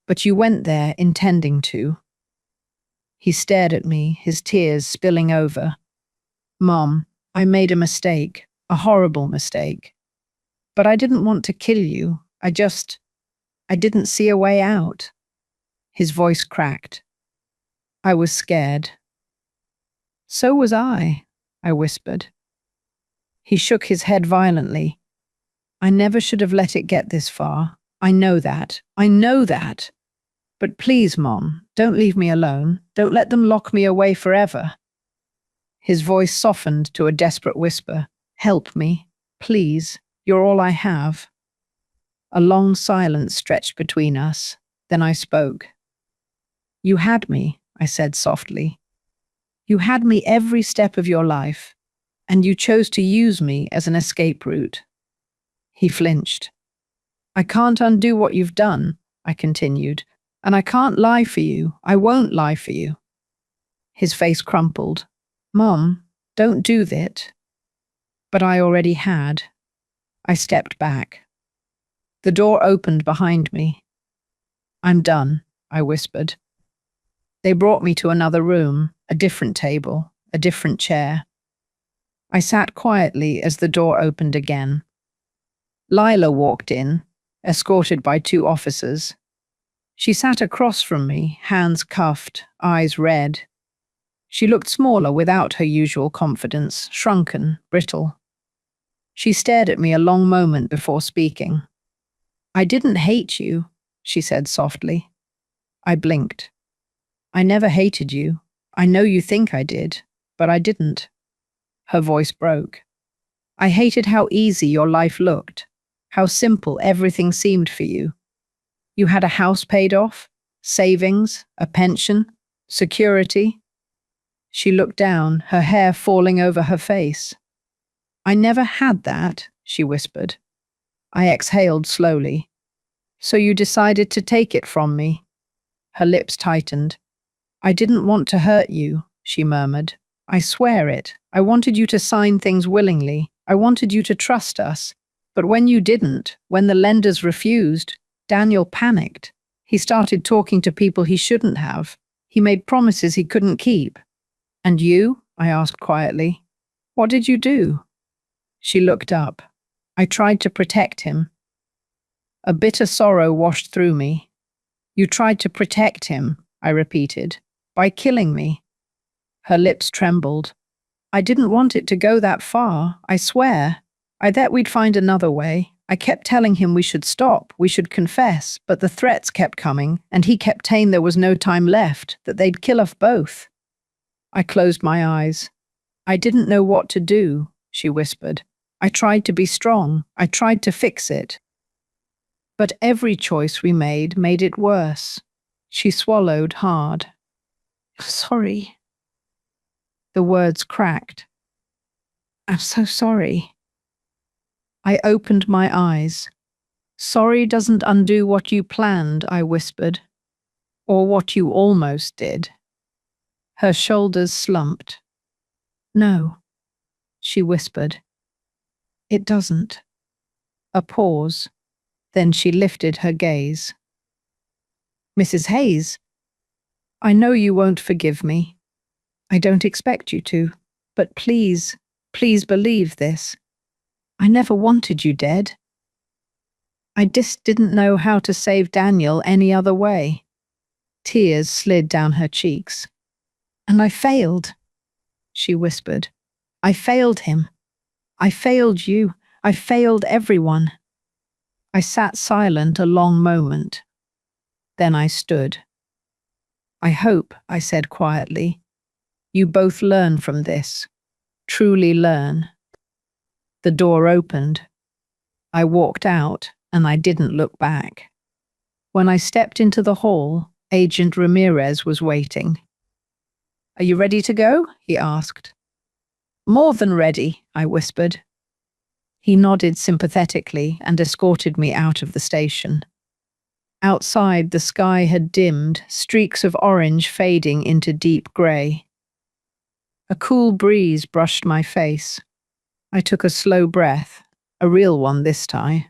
but you went there intending to. He stared at me, his tears spilling over. Mom, I made a mistake, a horrible mistake. But I didn't want to kill you. I didn't see a way out. His voice cracked. I was scared. So was I whispered. He shook his head violently. I never should have let it get this far. I know that. But please, Mom, don't leave me alone. Don't let them lock me away forever. His voice softened to a desperate whisper. Help me, please. You're all I have. A long silence stretched between us. Then I spoke. You had me, I said softly. You had me every step of your life, and you chose to use me as an escape route. He flinched. I can't undo what you've done, I continued, and I can't lie for you. I won't lie for you. His face crumpled. Mom, don't do that. But I already had. I stepped back. The door opened behind me. I'm done, I whispered. They brought me to another room, a different table, a different chair. I sat quietly as the door opened again. Lila walked in, escorted by 2 officers. She sat across from me, hands cuffed, eyes red. She looked smaller without her usual confidence, shrunken, brittle. She stared at me a long moment before speaking. I didn't hate you, she said softly. I blinked. I never hated you. I know you think I did, but I didn't. Her voice broke. I hated how easy your life looked, how simple everything seemed for you. You had a house paid off, savings, a pension, security. She looked down, her hair falling over her face. I never had that, she whispered. I exhaled slowly. So you decided to take it from me. Her lips tightened. I didn't want to hurt you, she murmured. I swear it. I wanted you to sign things willingly. I wanted you to trust us. But when you didn't, when the lenders refused, Daniel panicked. He started talking to people he shouldn't have. He made promises he couldn't keep. And you? I asked quietly. What did you do? She looked up. I tried to protect him. A bitter sorrow washed through me. You tried to protect him, I repeated, by killing me. Her lips trembled. I didn't want it to go that far, I swear. I thought we'd find another way. I kept telling him we should stop, we should confess, but the threats kept coming, and he kept saying there was no time left, that they'd kill us both. I closed my eyes. I didn't know what to do, she whispered. I tried to be strong. I tried to fix it. But every choice we made it worse. She swallowed hard. Sorry. The words cracked. I'm so sorry. I opened my eyes. Sorry doesn't undo what you planned, I whispered. Or what you almost did. Her shoulders slumped. No, she whispered. It doesn't. A pause. Then she lifted her gaze. Mrs. Hayes, I know you won't forgive me. I don't expect you to, but please, please believe this. I never wanted you dead. I just didn't know how to save Daniel any other way. Tears slid down her cheeks. And I failed, she whispered. I failed him. I failed you. I failed everyone. I sat silent a long moment. Then I stood. I hope, I said quietly, you both learn from this. Truly learn. The door opened. I walked out, and I didn't look back. When I stepped into the hall, Agent Ramirez was waiting. Are you ready to go? He asked. More than ready, I whispered. He nodded sympathetically and escorted me out of the station. Outside, the sky had dimmed, streaks of orange fading into deep grey. A cool breeze brushed my face. I took a slow breath, a real one this time,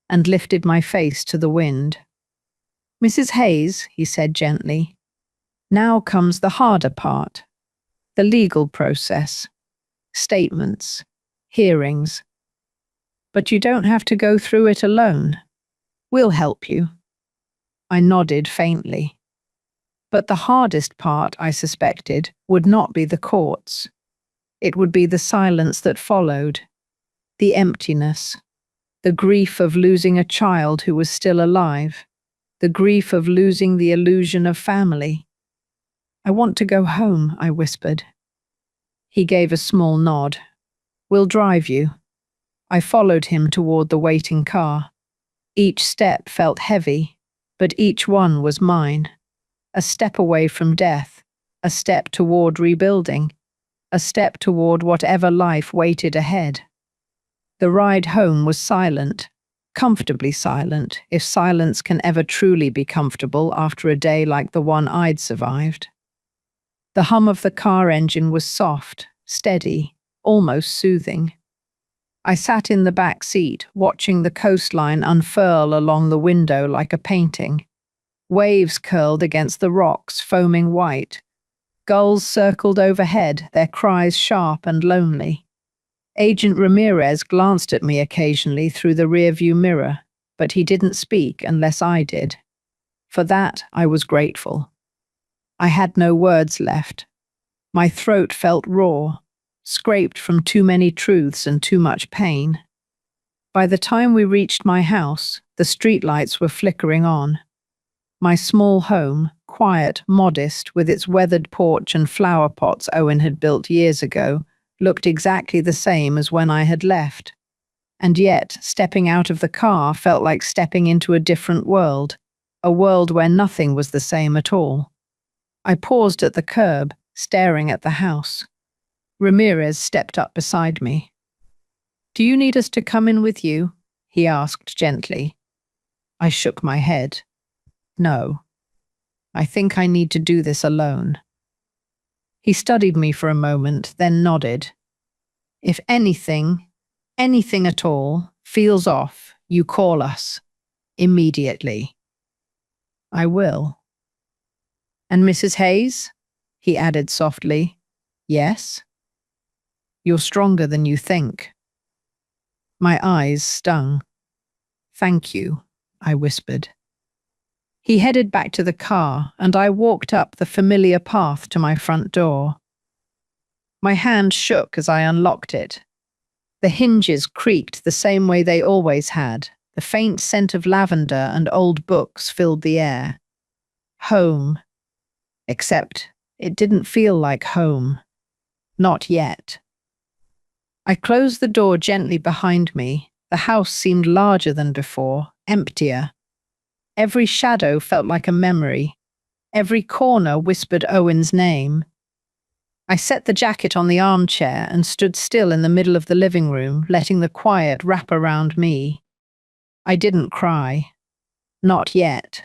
and lifted my face to the wind. Mrs. Hayes, he said gently, now comes the harder part, the legal process, statements, hearings. But you don't have to go through it alone. We'll help you. I nodded faintly. But the hardest part, I suspected, would not be the courts. It would be the silence that followed, the emptiness, the grief of losing a child who was still alive, the grief of losing the illusion of family. I want to go home, I whispered. He gave a small nod. We'll drive you. I followed him toward the waiting car. Each step felt heavy, but each one was mine. A step away from death, a step toward rebuilding, a step toward whatever life waited ahead. The ride home was silent, comfortably silent, if silence can ever truly be comfortable after a day like the one I'd survived. The hum of the car engine was soft, steady, almost soothing. I sat in the back seat, watching the coastline unfurl along the window like a painting. Waves curled against the rocks, foaming white. Gulls circled overhead, their cries sharp and lonely. Agent Ramirez glanced at me occasionally through the rearview mirror, but he didn't speak unless I did. For that, I was grateful. I had no words left. My throat felt raw, scraped from too many truths and too much pain. By the time we reached my house, the streetlights were flickering on. My small home, quiet, modest, with its weathered porch and flower pots Owen had built years ago, looked exactly the same as when I had left. And yet, stepping out of the car felt like stepping into a different world, a world where nothing was the same at all. I paused at the curb, staring at the house. Ramirez stepped up beside me. Do you need us to come in with you? He asked gently. I shook my head. No. I think I need to do this alone. He studied me for a moment, then nodded. If anything at all, feels off, you call us. Immediately. I will. And Mrs. Hayes? He added softly. Yes? You're stronger than you think. My eyes stung. Thank you, I whispered. He headed back to the car, and I walked up the familiar path to my front door. My hand shook as I unlocked it. The hinges creaked the same way they always had. The faint scent of lavender and old books filled the air. Home. Except it didn't feel like home. Not yet. I closed the door gently behind me. The house seemed larger than before, emptier. Every shadow felt like a memory. Every corner whispered Owen's name. I set the jacket on the armchair and stood still in the middle of the living room, letting the quiet wrap around me. I didn't cry. Not yet.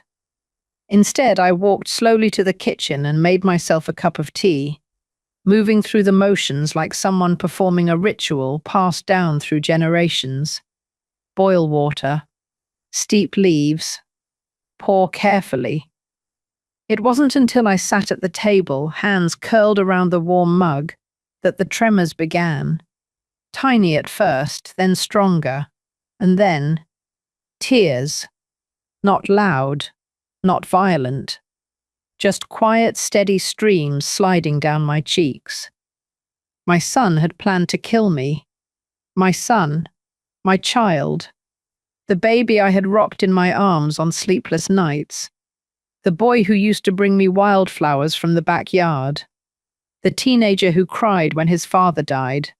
Instead, I walked slowly to the kitchen and made myself a cup of tea, moving through the motions like someone performing a ritual passed down through generations. Boil water, steep leaves, pour carefully. It wasn't until I sat at the table, hands curled around the warm mug, that the tremors began. Tiny at first, then stronger, and then tears. Not loud, not violent, just quiet, steady streams sliding down my cheeks. My son had planned to kill me. My son, my child, the baby I had rocked in my arms on sleepless nights. The boy who used to bring me wildflowers from the backyard. The teenager who cried when his father died.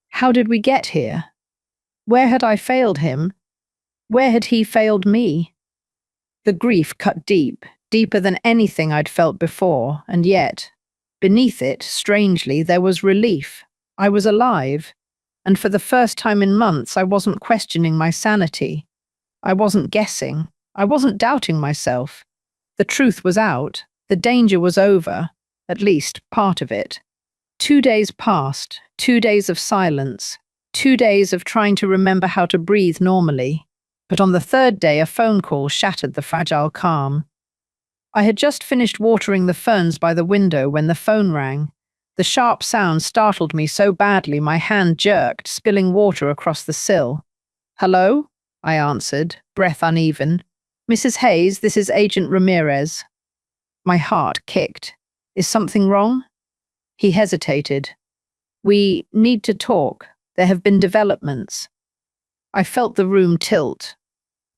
How did we get here? Where had I failed him? Where had he failed me? The grief cut deep, deeper than anything I'd felt before, and yet, beneath it, strangely, there was relief. I was alive, and for the first time in months I wasn't questioning my sanity. I wasn't guessing. I wasn't doubting myself. The truth was out. The danger was over, at least part of it. 2 days passed, 2 days of silence, 2 days of trying to remember how to breathe normally. But on the third day, a phone call shattered the fragile calm. I had just finished watering the ferns by the window when the phone rang. The sharp sound startled me so badly my hand jerked, spilling water across the sill. "Hello?" I answered, breath uneven. "Mrs. Hayes, this is Agent Ramirez." My heart kicked. "Is something wrong?" He hesitated. "We need to talk. There have been developments." I felt the room tilt.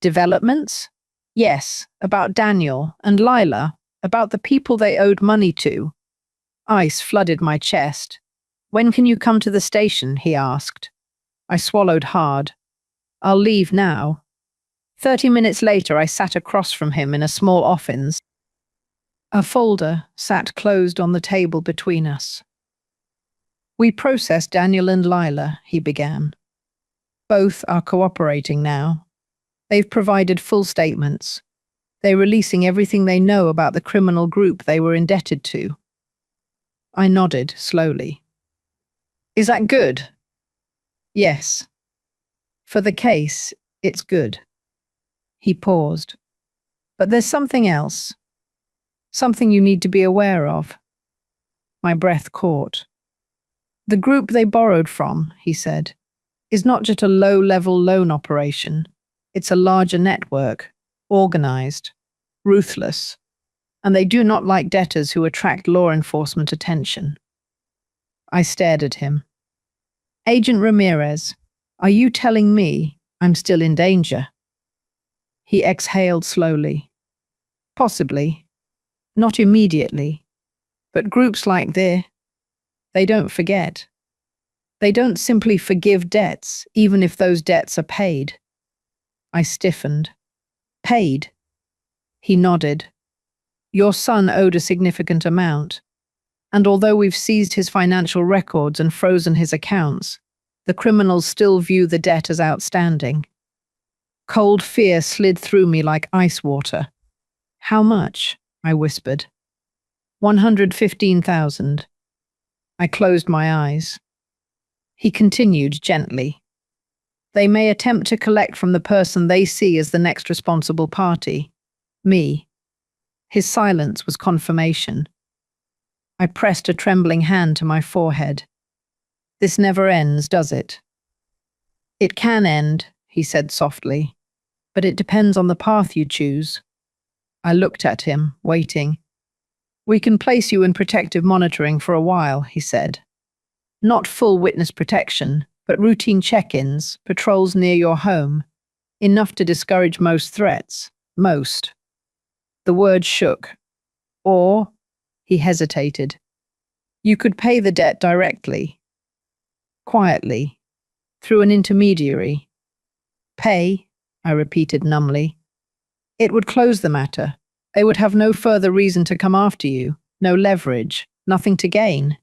Developments? Yes, about Daniel and Lila, about the people they owed money to. Ice flooded my chest. "When can you come to the station?" he asked. I swallowed hard. "I'll leave now." 30 minutes later, I sat across from him in a small office. A folder sat closed on the table between us. "We processed Daniel and Lila," he began. "Both are cooperating now. They've provided full statements. They're releasing everything they know about the criminal group they were indebted to." I nodded slowly. "Is that good?" "Yes. For the case, it's good." He paused. "But there's something else. Something you need to be aware of." My breath caught. "The group they borrowed from," he said, "is not just a low-level loan operation. It's a larger network, organized, ruthless, and they do not like debtors who attract law enforcement attention." I stared at him. "Agent Ramirez, are you telling me I'm still in danger?" He exhaled slowly. "Possibly. Not immediately. But groups like this, they don't forget. They don't simply forgive debts, even if those debts are paid." I stiffened. "Paid?" He nodded. "Your son owed a significant amount, and although we've seized his financial records and frozen his accounts, the criminals still view the debt as outstanding." Cold fear slid through me like ice water. "How much?" I whispered. 115,000. I closed my eyes. He continued gently. "They may attempt to collect from the person they see as the next responsible party. Me." His silence was confirmation. I pressed a trembling hand to my forehead. "This never ends, does it?" "It can end," he said softly, "but it depends on the path you choose." I looked at him, waiting. "We can place you in protective monitoring for a while," he said. "Not full witness protection, but routine check-ins, patrols near your home. Enough to discourage most threats. Most." The word shook. "Or," he hesitated, "you could pay the debt directly. Quietly. Through an intermediary." "Pay," I repeated numbly. "It would close the matter. They would have no further reason to come after you, no leverage, nothing to gain."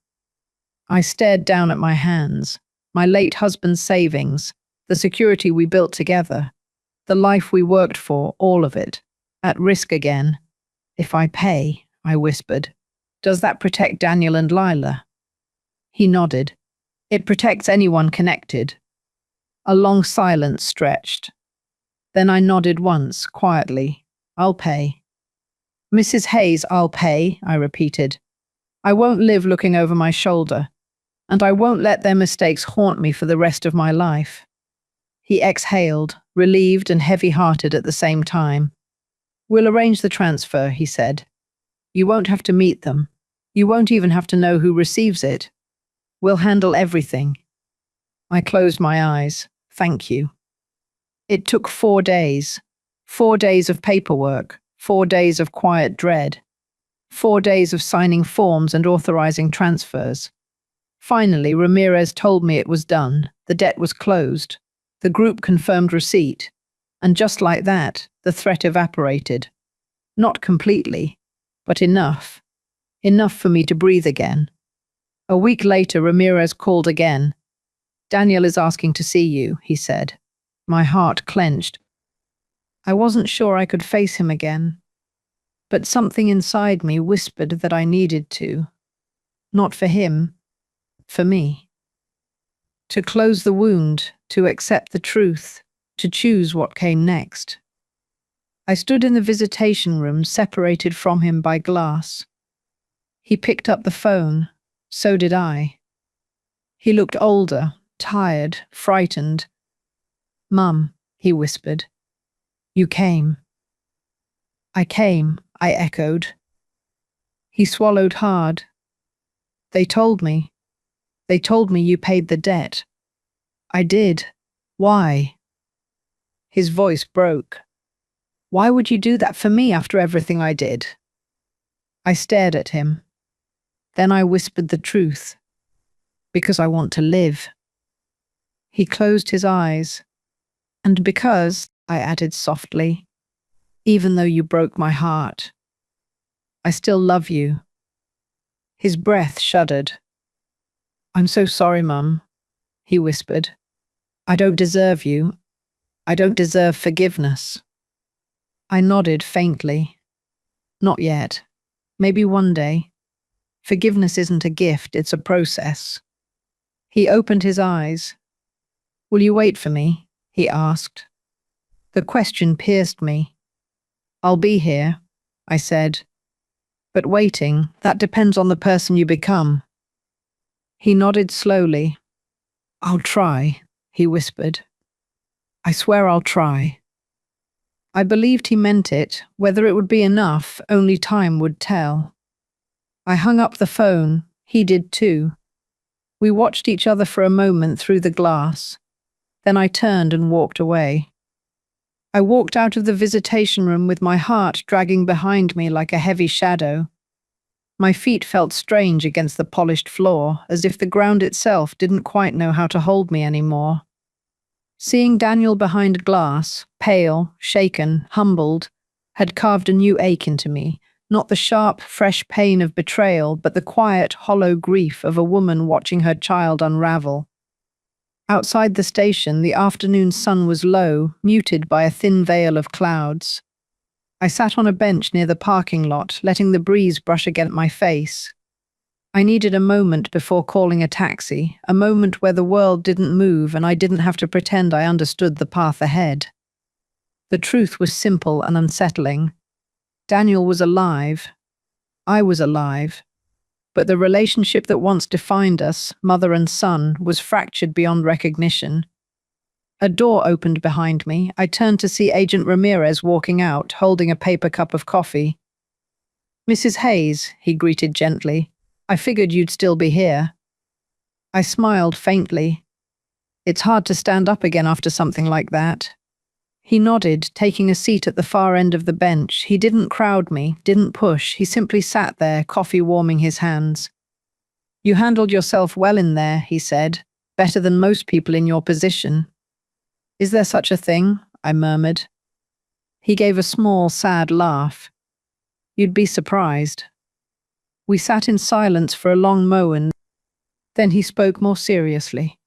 I stared down at my hands, my late husband's savings, the security we built together, the life we worked for, all of it, at risk again. "If I pay," I whispered, "does that protect Daniel and Lila?" He nodded. "It protects anyone connected." A long silence stretched. Then I nodded once, quietly. "I'll pay." "Mrs. Hayes, I'll pay," I repeated. "I won't live looking over my shoulder, and I won't let their mistakes haunt me for the rest of my life." He exhaled, relieved and heavy-hearted at the same time. "We'll arrange the transfer," he said. "You won't have to meet them. You won't even have to know who receives it. We'll handle everything." I closed my eyes. "Thank you." It took 4 days. 4 days of paperwork, 4 days of quiet dread. 4 days of signing forms and authorizing transfers. Finally, Ramirez told me it was done. The debt was closed. The group confirmed receipt. And just like that, the threat evaporated. Not completely, but enough. Enough for me to breathe again. A week later, Ramirez called again. "Daniel is asking to see you," he said. My heart clenched. I wasn't sure I could face him again, but something inside me whispered that I needed to. Not for him, for me. To close the wound, to accept the truth, to choose what came next. I stood in the visitation room, separated from him by glass. He picked up the phone. So did I. He looked older, tired, frightened. "Mum," he whispered. "You came." "I came," I echoed. He swallowed hard. They told me you paid the debt." "I did. Why?" His voice broke. "Why would you do that for me after everything I did?" I stared at him. Then I whispered the truth. "Because I want to live." He closed his eyes. "And because," I added softly, "even though you broke my heart, I still love you." His breath shuddered. "I'm so sorry, Mum," he whispered. "I don't deserve you. I don't deserve forgiveness." I nodded faintly. "Not yet. Maybe one day. Forgiveness isn't a gift, it's a process." He opened his eyes. "Will you wait for me?" he asked. The question pierced me. "I'll be here," I said. "But waiting, that depends on the person you become." He nodded slowly. "I'll try," he whispered. "I swear I'll try." I believed he meant it. Whether it would be enough, only time would tell. I hung up the phone. He did too. We watched each other for a moment through the glass. Then I turned and walked away. I walked out of the visitation room with my heart dragging behind me like a heavy shadow. My feet felt strange against the polished floor, as if the ground itself didn't quite know how to hold me anymore. Seeing Daniel behind glass, pale, shaken, humbled, had carved a new ache into me. Not the sharp, fresh pain of betrayal, but the quiet, hollow grief of a woman watching her child unravel. Outside the station, the afternoon sun was low, muted by a thin veil of clouds. I sat on a bench near the parking lot, letting the breeze brush against my face. I needed a moment before calling a taxi, a moment where the world didn't move and I didn't have to pretend I understood the path ahead. The truth was simple and unsettling. Daniel was alive. I was alive. But the relationship that once defined us, mother and son, was fractured beyond recognition. A door opened behind me. I turned to see Agent Ramirez walking out, holding a paper cup of coffee. "Mrs. Hayes," he greeted gently. "I figured you'd still be here." I smiled faintly. It's hard to stand up again after something like that. He nodded, taking a seat at the far end of the bench. He didn't crowd me, didn't push. He simply sat there, coffee warming his hands. "You handled yourself well in there," he said. "Better than most people in your position." "Is there such a thing?" I murmured. He gave a small, sad laugh. "You'd be surprised." We sat in silence for a long moment. Then he spoke more seriously.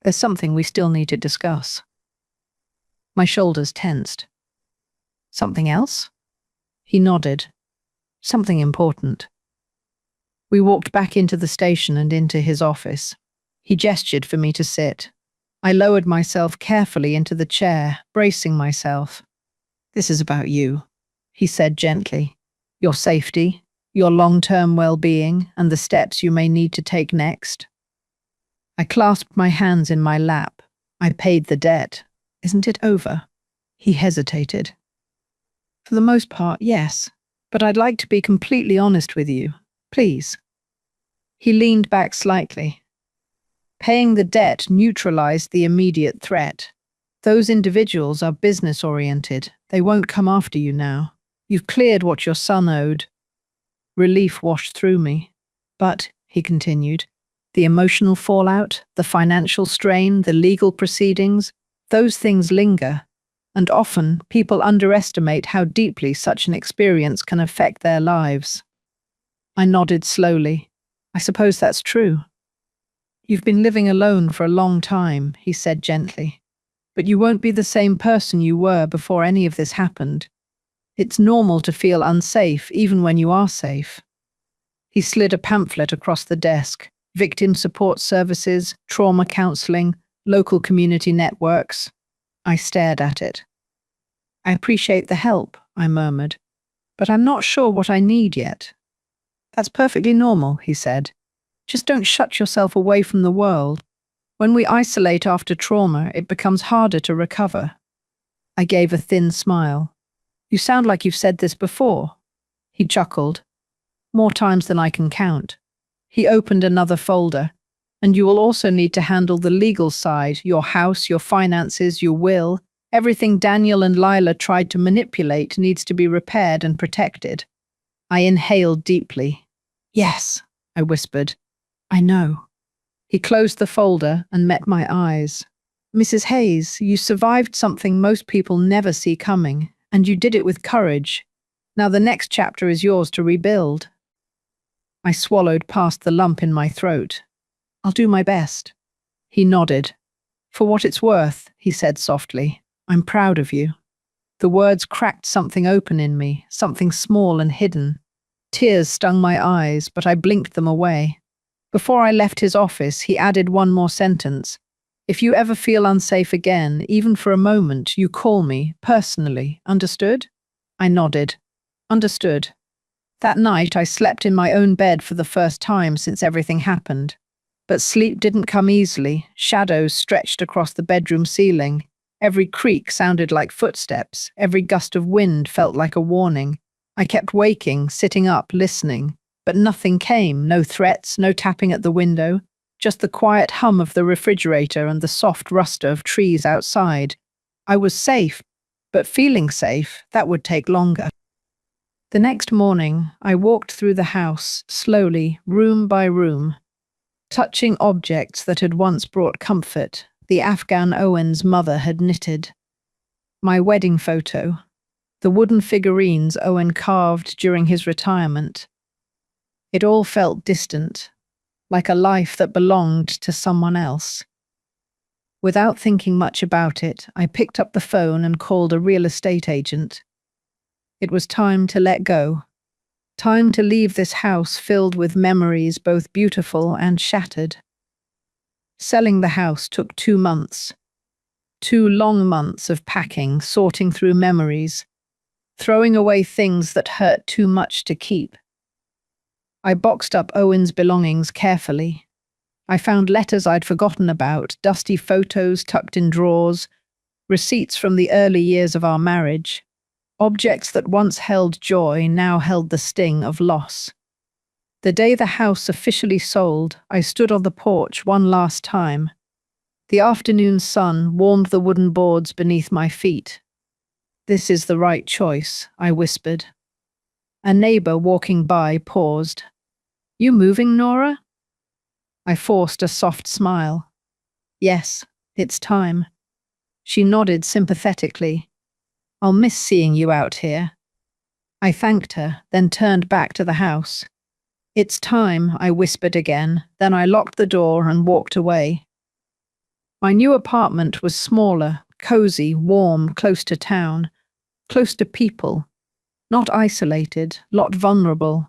"There's something we still need to discuss." My shoulders tensed. "Something else?" He nodded. "Something important." We walked back into the station and into his office. He gestured for me to sit. I lowered myself carefully into the chair, bracing myself. "This is about you," he said gently. "Your safety, your long-term well-being, and the steps you may need to take next." I clasped my hands in my lap. "I paid the debt. Isn't it over?" He hesitated. "For the most part, yes. But I'd like to be completely honest with you. Please." He leaned back slightly. Paying the debt neutralized the immediate threat. Those individuals are business-oriented. They won't come after you now. You've cleared what your son owed. Relief washed through me. But, he continued, the emotional fallout, the financial strain, the legal proceedings, those things linger, and often people underestimate how deeply such an experience can affect their lives. I nodded slowly. I suppose that's true. You've been living alone for a long time, he said gently. But you won't be the same person you were before any of this happened. It's normal to feel unsafe even when you are safe. He slid a pamphlet across the desk. Victim support services, trauma counseling, local community networks. I stared at it. I appreciate the help, I murmured, but I'm not sure what I need yet. That's perfectly normal, he said. Just don't shut yourself away from the world. When we isolate after trauma, it becomes harder to recover. I gave a thin smile. You sound like you've said this before. He chuckled. More times than I can count. He opened another folder. And you will also need to handle the legal side, your house, your finances, your will. Everything Daniel and Lila tried to manipulate needs to be repaired and protected. I inhaled deeply. Yes, I whispered. I know. He closed the folder and met my eyes. Mrs. Hayes, you survived something most people never see coming, and you did it with courage. Now the next chapter is yours to rebuild. I swallowed past the lump in my throat. I'll do my best. He nodded. For what it's worth, he said softly, I'm proud of you. The words cracked something open in me, something small and hidden. Tears stung my eyes, but I blinked them away. Before I left his office, he added one more sentence. If you ever feel unsafe again, even for a moment, you call me, personally. Understood? I nodded. Understood. That night, I slept in my own bed for the first time since everything happened. But sleep didn't come easily. Shadows stretched across the bedroom ceiling. Every creak sounded like footsteps. Every gust of wind felt like a warning. I kept waking, sitting up, listening. But nothing came, no threats, no tapping at the window, just the quiet hum of the refrigerator and the soft rustle of trees outside. I was safe, but feeling safe, that would take longer. The next morning, I walked through the house, slowly, room by room, touching objects that had once brought comfort, the Afghan Owen's mother had knitted. My wedding photo, the wooden figurines Owen carved during his retirement. It all felt distant, like a life that belonged to someone else. Without thinking much about it, I picked up the phone and called a real estate agent. It was time to let go. Time to leave this house filled with memories both beautiful and shattered. Selling the house took 2 months. 2 long months of packing, sorting through memories, throwing away things that hurt too much to keep. I boxed up Owen's belongings carefully. I found letters I'd forgotten about, dusty photos tucked in drawers, receipts from the early years of our marriage. Objects that once held joy now held the sting of loss. The day the house officially sold, I stood on the porch one last time. The afternoon sun warmed the wooden boards beneath my feet. This is the right choice, I whispered. A neighbor walking by paused. You moving, Nora? I forced a soft smile. Yes, it's time. She nodded sympathetically. I'll miss seeing you out here. I thanked her, then turned back to the house. It's time, I whispered again, then I locked the door and walked away. My new apartment was smaller, cozy, warm, close to town, close to people, not isolated, not vulnerable.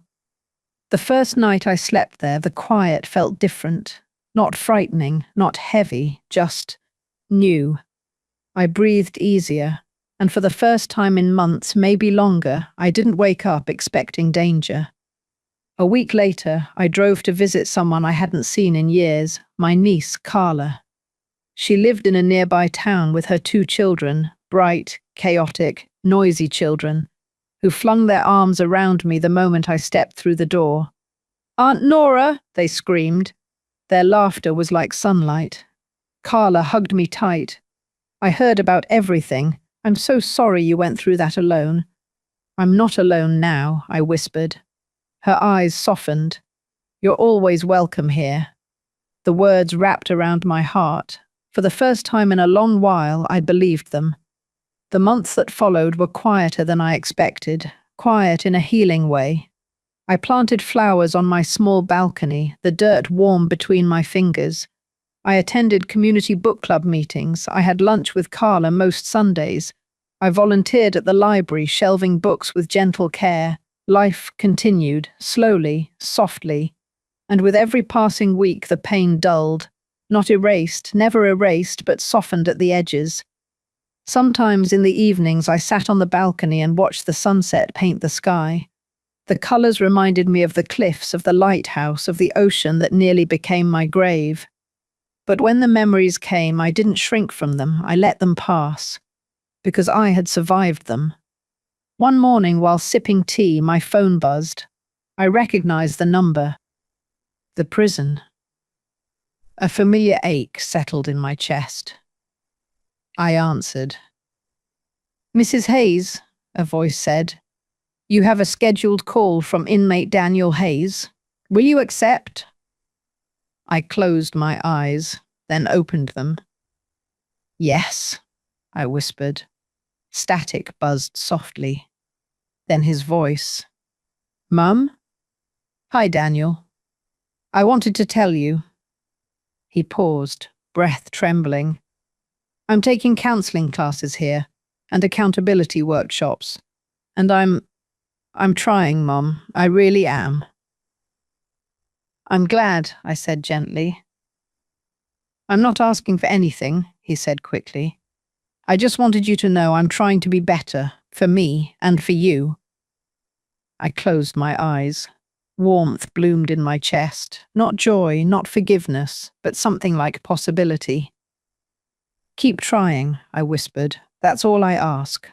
The first night I slept there, the quiet felt different, not frightening, not heavy, just new. I breathed easier, and for the first time in months, maybe longer, I didn't wake up expecting danger. A week later, I drove to visit someone I hadn't seen in years, my niece, Carla. She lived in a nearby town with her 2 children, bright, chaotic, noisy children, who flung their arms around me the moment I stepped through the door. Aunt Nora, they screamed. Their laughter was like sunlight. Carla hugged me tight. I heard about everything. I'm so sorry you went through that alone. I'm not alone now, I whispered. Her eyes softened. You're always welcome here. The words wrapped around my heart. For the first time in a long while, I believed them. The months that followed were quieter than I expected, quiet in a healing way. I planted flowers on my small balcony, the dirt warm between my fingers. I attended community book club meetings. I had lunch with Carla most Sundays. I volunteered at the library, shelving books with gentle care. Life continued, slowly, softly. And with every passing week, the pain dulled. Not erased, never erased, but softened at the edges. Sometimes in the evenings, I sat on the balcony and watched the sunset paint the sky. The colors reminded me of the cliffs, of the lighthouse, of the ocean that nearly became my grave. But when the memories came, I didn't shrink from them. I let them pass, because I had survived them. One morning, while sipping tea, my phone buzzed. I recognized the number. The prison. A familiar ache settled in my chest. I answered. Mrs. Hayes, a voice said, you have a scheduled call from inmate Daniel Hayes. Will you accept? I closed my eyes, then opened them. Yes, I whispered. Static buzzed softly. Then his voice. Mum? Hi, Daniel. I wanted to tell you. He paused, breath trembling. I'm taking counseling classes here and accountability workshops. And I'm trying, Mum. I really am. I'm glad, I said gently. I'm not asking for anything, he said quickly. I just wanted you to know I'm trying to be better, for me and for you. I closed my eyes. Warmth bloomed in my chest. Not joy, not forgiveness, but something like possibility. Keep trying, I whispered. That's all I ask.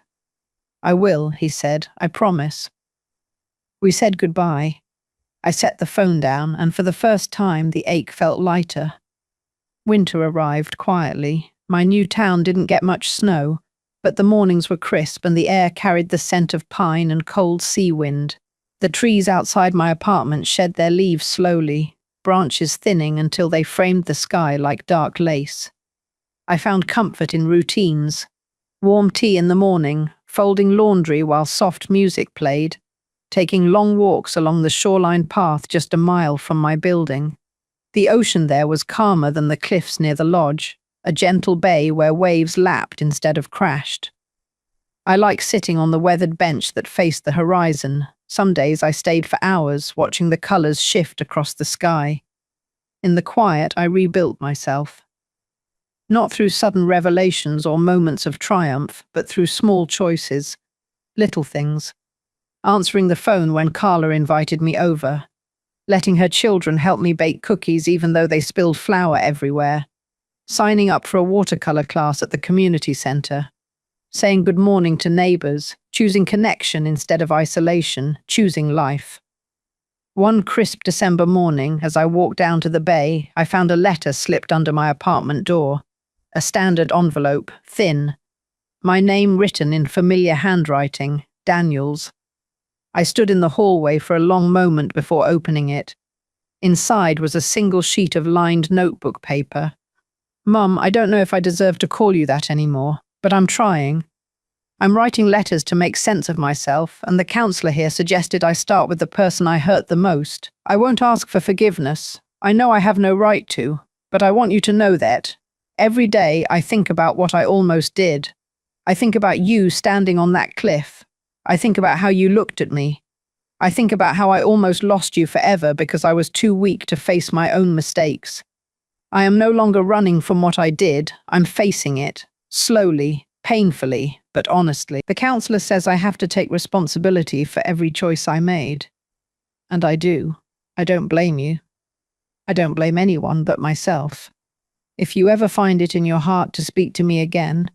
I will, he said. I promise. We said goodbye. I set the phone down, and for the first time the ache felt lighter. Winter arrived quietly. My new town didn't get much snow, but the mornings were crisp and the air carried the scent of pine and cold sea wind. The trees outside my apartment shed their leaves slowly, branches thinning until they framed the sky like dark lace. I found comfort in routines. Warm tea in the morning, folding laundry while soft music played, taking long walks along the shoreline path just a mile from my building. The ocean there was calmer than the cliffs near the lodge, a gentle bay where waves lapped instead of crashed. I like sitting on the weathered bench that faced the horizon. Some days I stayed for hours, watching the colors shift across the sky. In the quiet, I rebuilt myself. Not through sudden revelations or moments of triumph, but through small choices, little things. Answering the phone when Carla invited me over. Letting her children help me bake cookies even though they spilled flour everywhere. Signing up for a watercolor class at the community center. Saying good morning to neighbors, choosing connection instead of isolation, choosing life. One crisp December morning, as I walked down to the bay, I found a letter slipped under my apartment door. A standard envelope, thin. My name written in familiar handwriting, Daniel's. I stood in the hallway for a long moment before opening it. Inside was a single sheet of lined notebook paper. Mum, I don't know if I deserve to call you that anymore, but I'm trying. I'm writing letters to make sense of myself, and the counselor here suggested I start with the person I hurt the most. I won't ask for forgiveness. I know I have no right to, but I want you to know that. Every day I think about what I almost did. I think about you standing on that cliff. I think about how you looked at me. I think about how I almost lost you forever because I was too weak to face my own mistakes. I am no longer running from what I did. I'm facing it. Slowly, painfully, but honestly. The counselor says I have to take responsibility for every choice I made. And I do. I don't blame you. I don't blame anyone but myself. If you ever find it in your heart to speak to me again,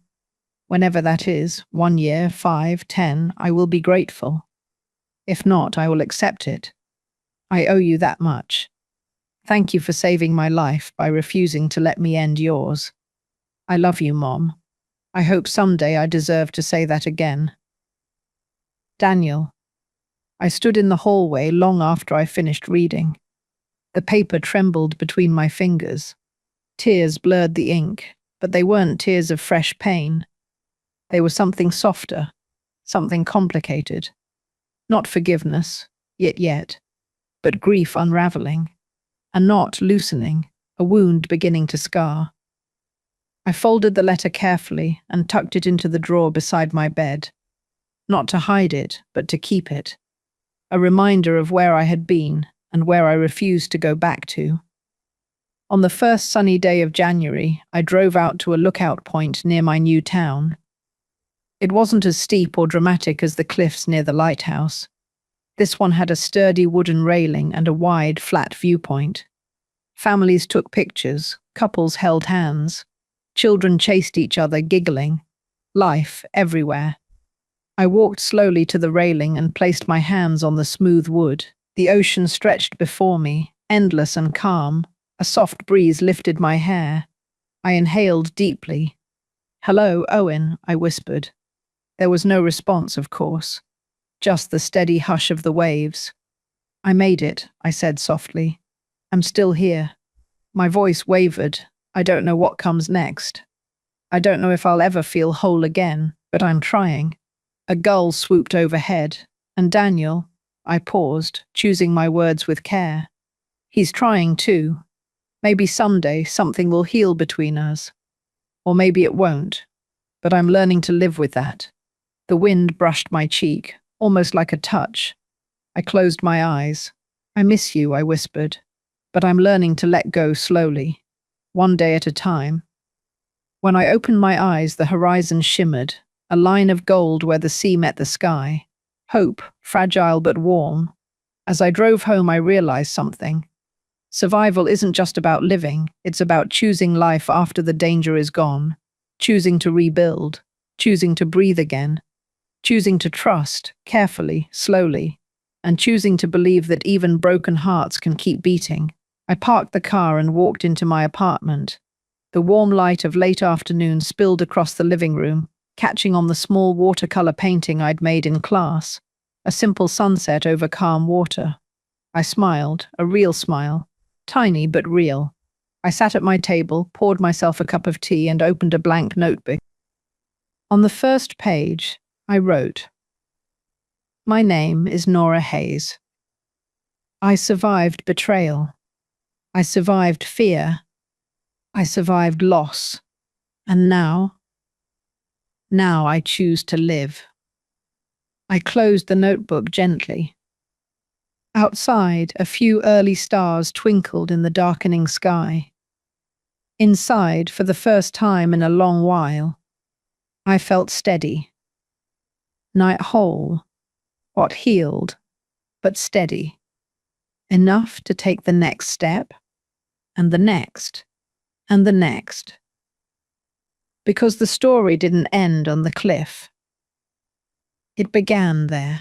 whenever that is, 1 year, 5, 10, I will be grateful. If not, I will accept it. I owe you that much. Thank you for saving my life by refusing to let me end yours. I love you, Mom. I hope someday I deserve to say that again. Daniel. I stood in the hallway long after I finished reading. The paper trembled between my fingers. Tears blurred the ink, but they weren't tears of fresh pain. They were something softer, something complicated. Not forgiveness, yet, but grief unraveling. A knot loosening, a wound beginning to scar. I folded the letter carefully and tucked it into the drawer beside my bed. Not to hide it, but to keep it. A reminder of where I had been and where I refused to go back to. On the first sunny day of January, I drove out to a lookout point near my new town. It wasn't as steep or dramatic as the cliffs near the lighthouse. This one had a sturdy wooden railing and a wide, flat viewpoint. Families took pictures, couples held hands. Children chased each other, giggling. Life everywhere. I walked slowly to the railing and placed my hands on the smooth wood. The ocean stretched before me, endless and calm. A soft breeze lifted my hair. I inhaled deeply. "Hello, Owen," I whispered. There was no response, of course. Just the steady hush of the waves. "I made it," I said softly. "I'm still here." My voice wavered. I don't know what comes next. I don't know if I'll ever feel whole again, but I'm trying. A gull swooped overhead, and Daniel, I paused, choosing my words with care. He's trying too. Maybe someday something will heal between us. Or maybe it won't. But I'm learning to live with that. The wind brushed my cheek, almost like a touch. I closed my eyes. "I miss you," I whispered. But I'm learning to let go slowly, one day at a time. When I opened my eyes, the horizon shimmered, a line of gold where the sea met the sky. Hope, fragile but warm. As I drove home, I realized something. Survival isn't just about living, it's about choosing life after the danger is gone, choosing to rebuild, choosing to breathe again, choosing to trust, carefully, slowly, and choosing to believe that even broken hearts can keep beating. I parked the car and walked into my apartment. The warm light of late afternoon spilled across the living room, catching on the small watercolor painting I'd made in class, a simple sunset over calm water. I smiled, a real smile. Tiny but real. I sat at my table, poured myself a cup of tea, and opened a blank notebook. On the first page, I wrote, "My name is Nora Hayes. I survived betrayal. I survived fear. I survived loss. And now I choose to live." I closed the notebook gently. Outside, a few early stars twinkled in the darkening sky. Inside, for the first time in a long while, I felt steady. Not whole, not healed, but steady. Enough to take the next step, and the next, and the next. Because the story didn't end on the cliff. It began there.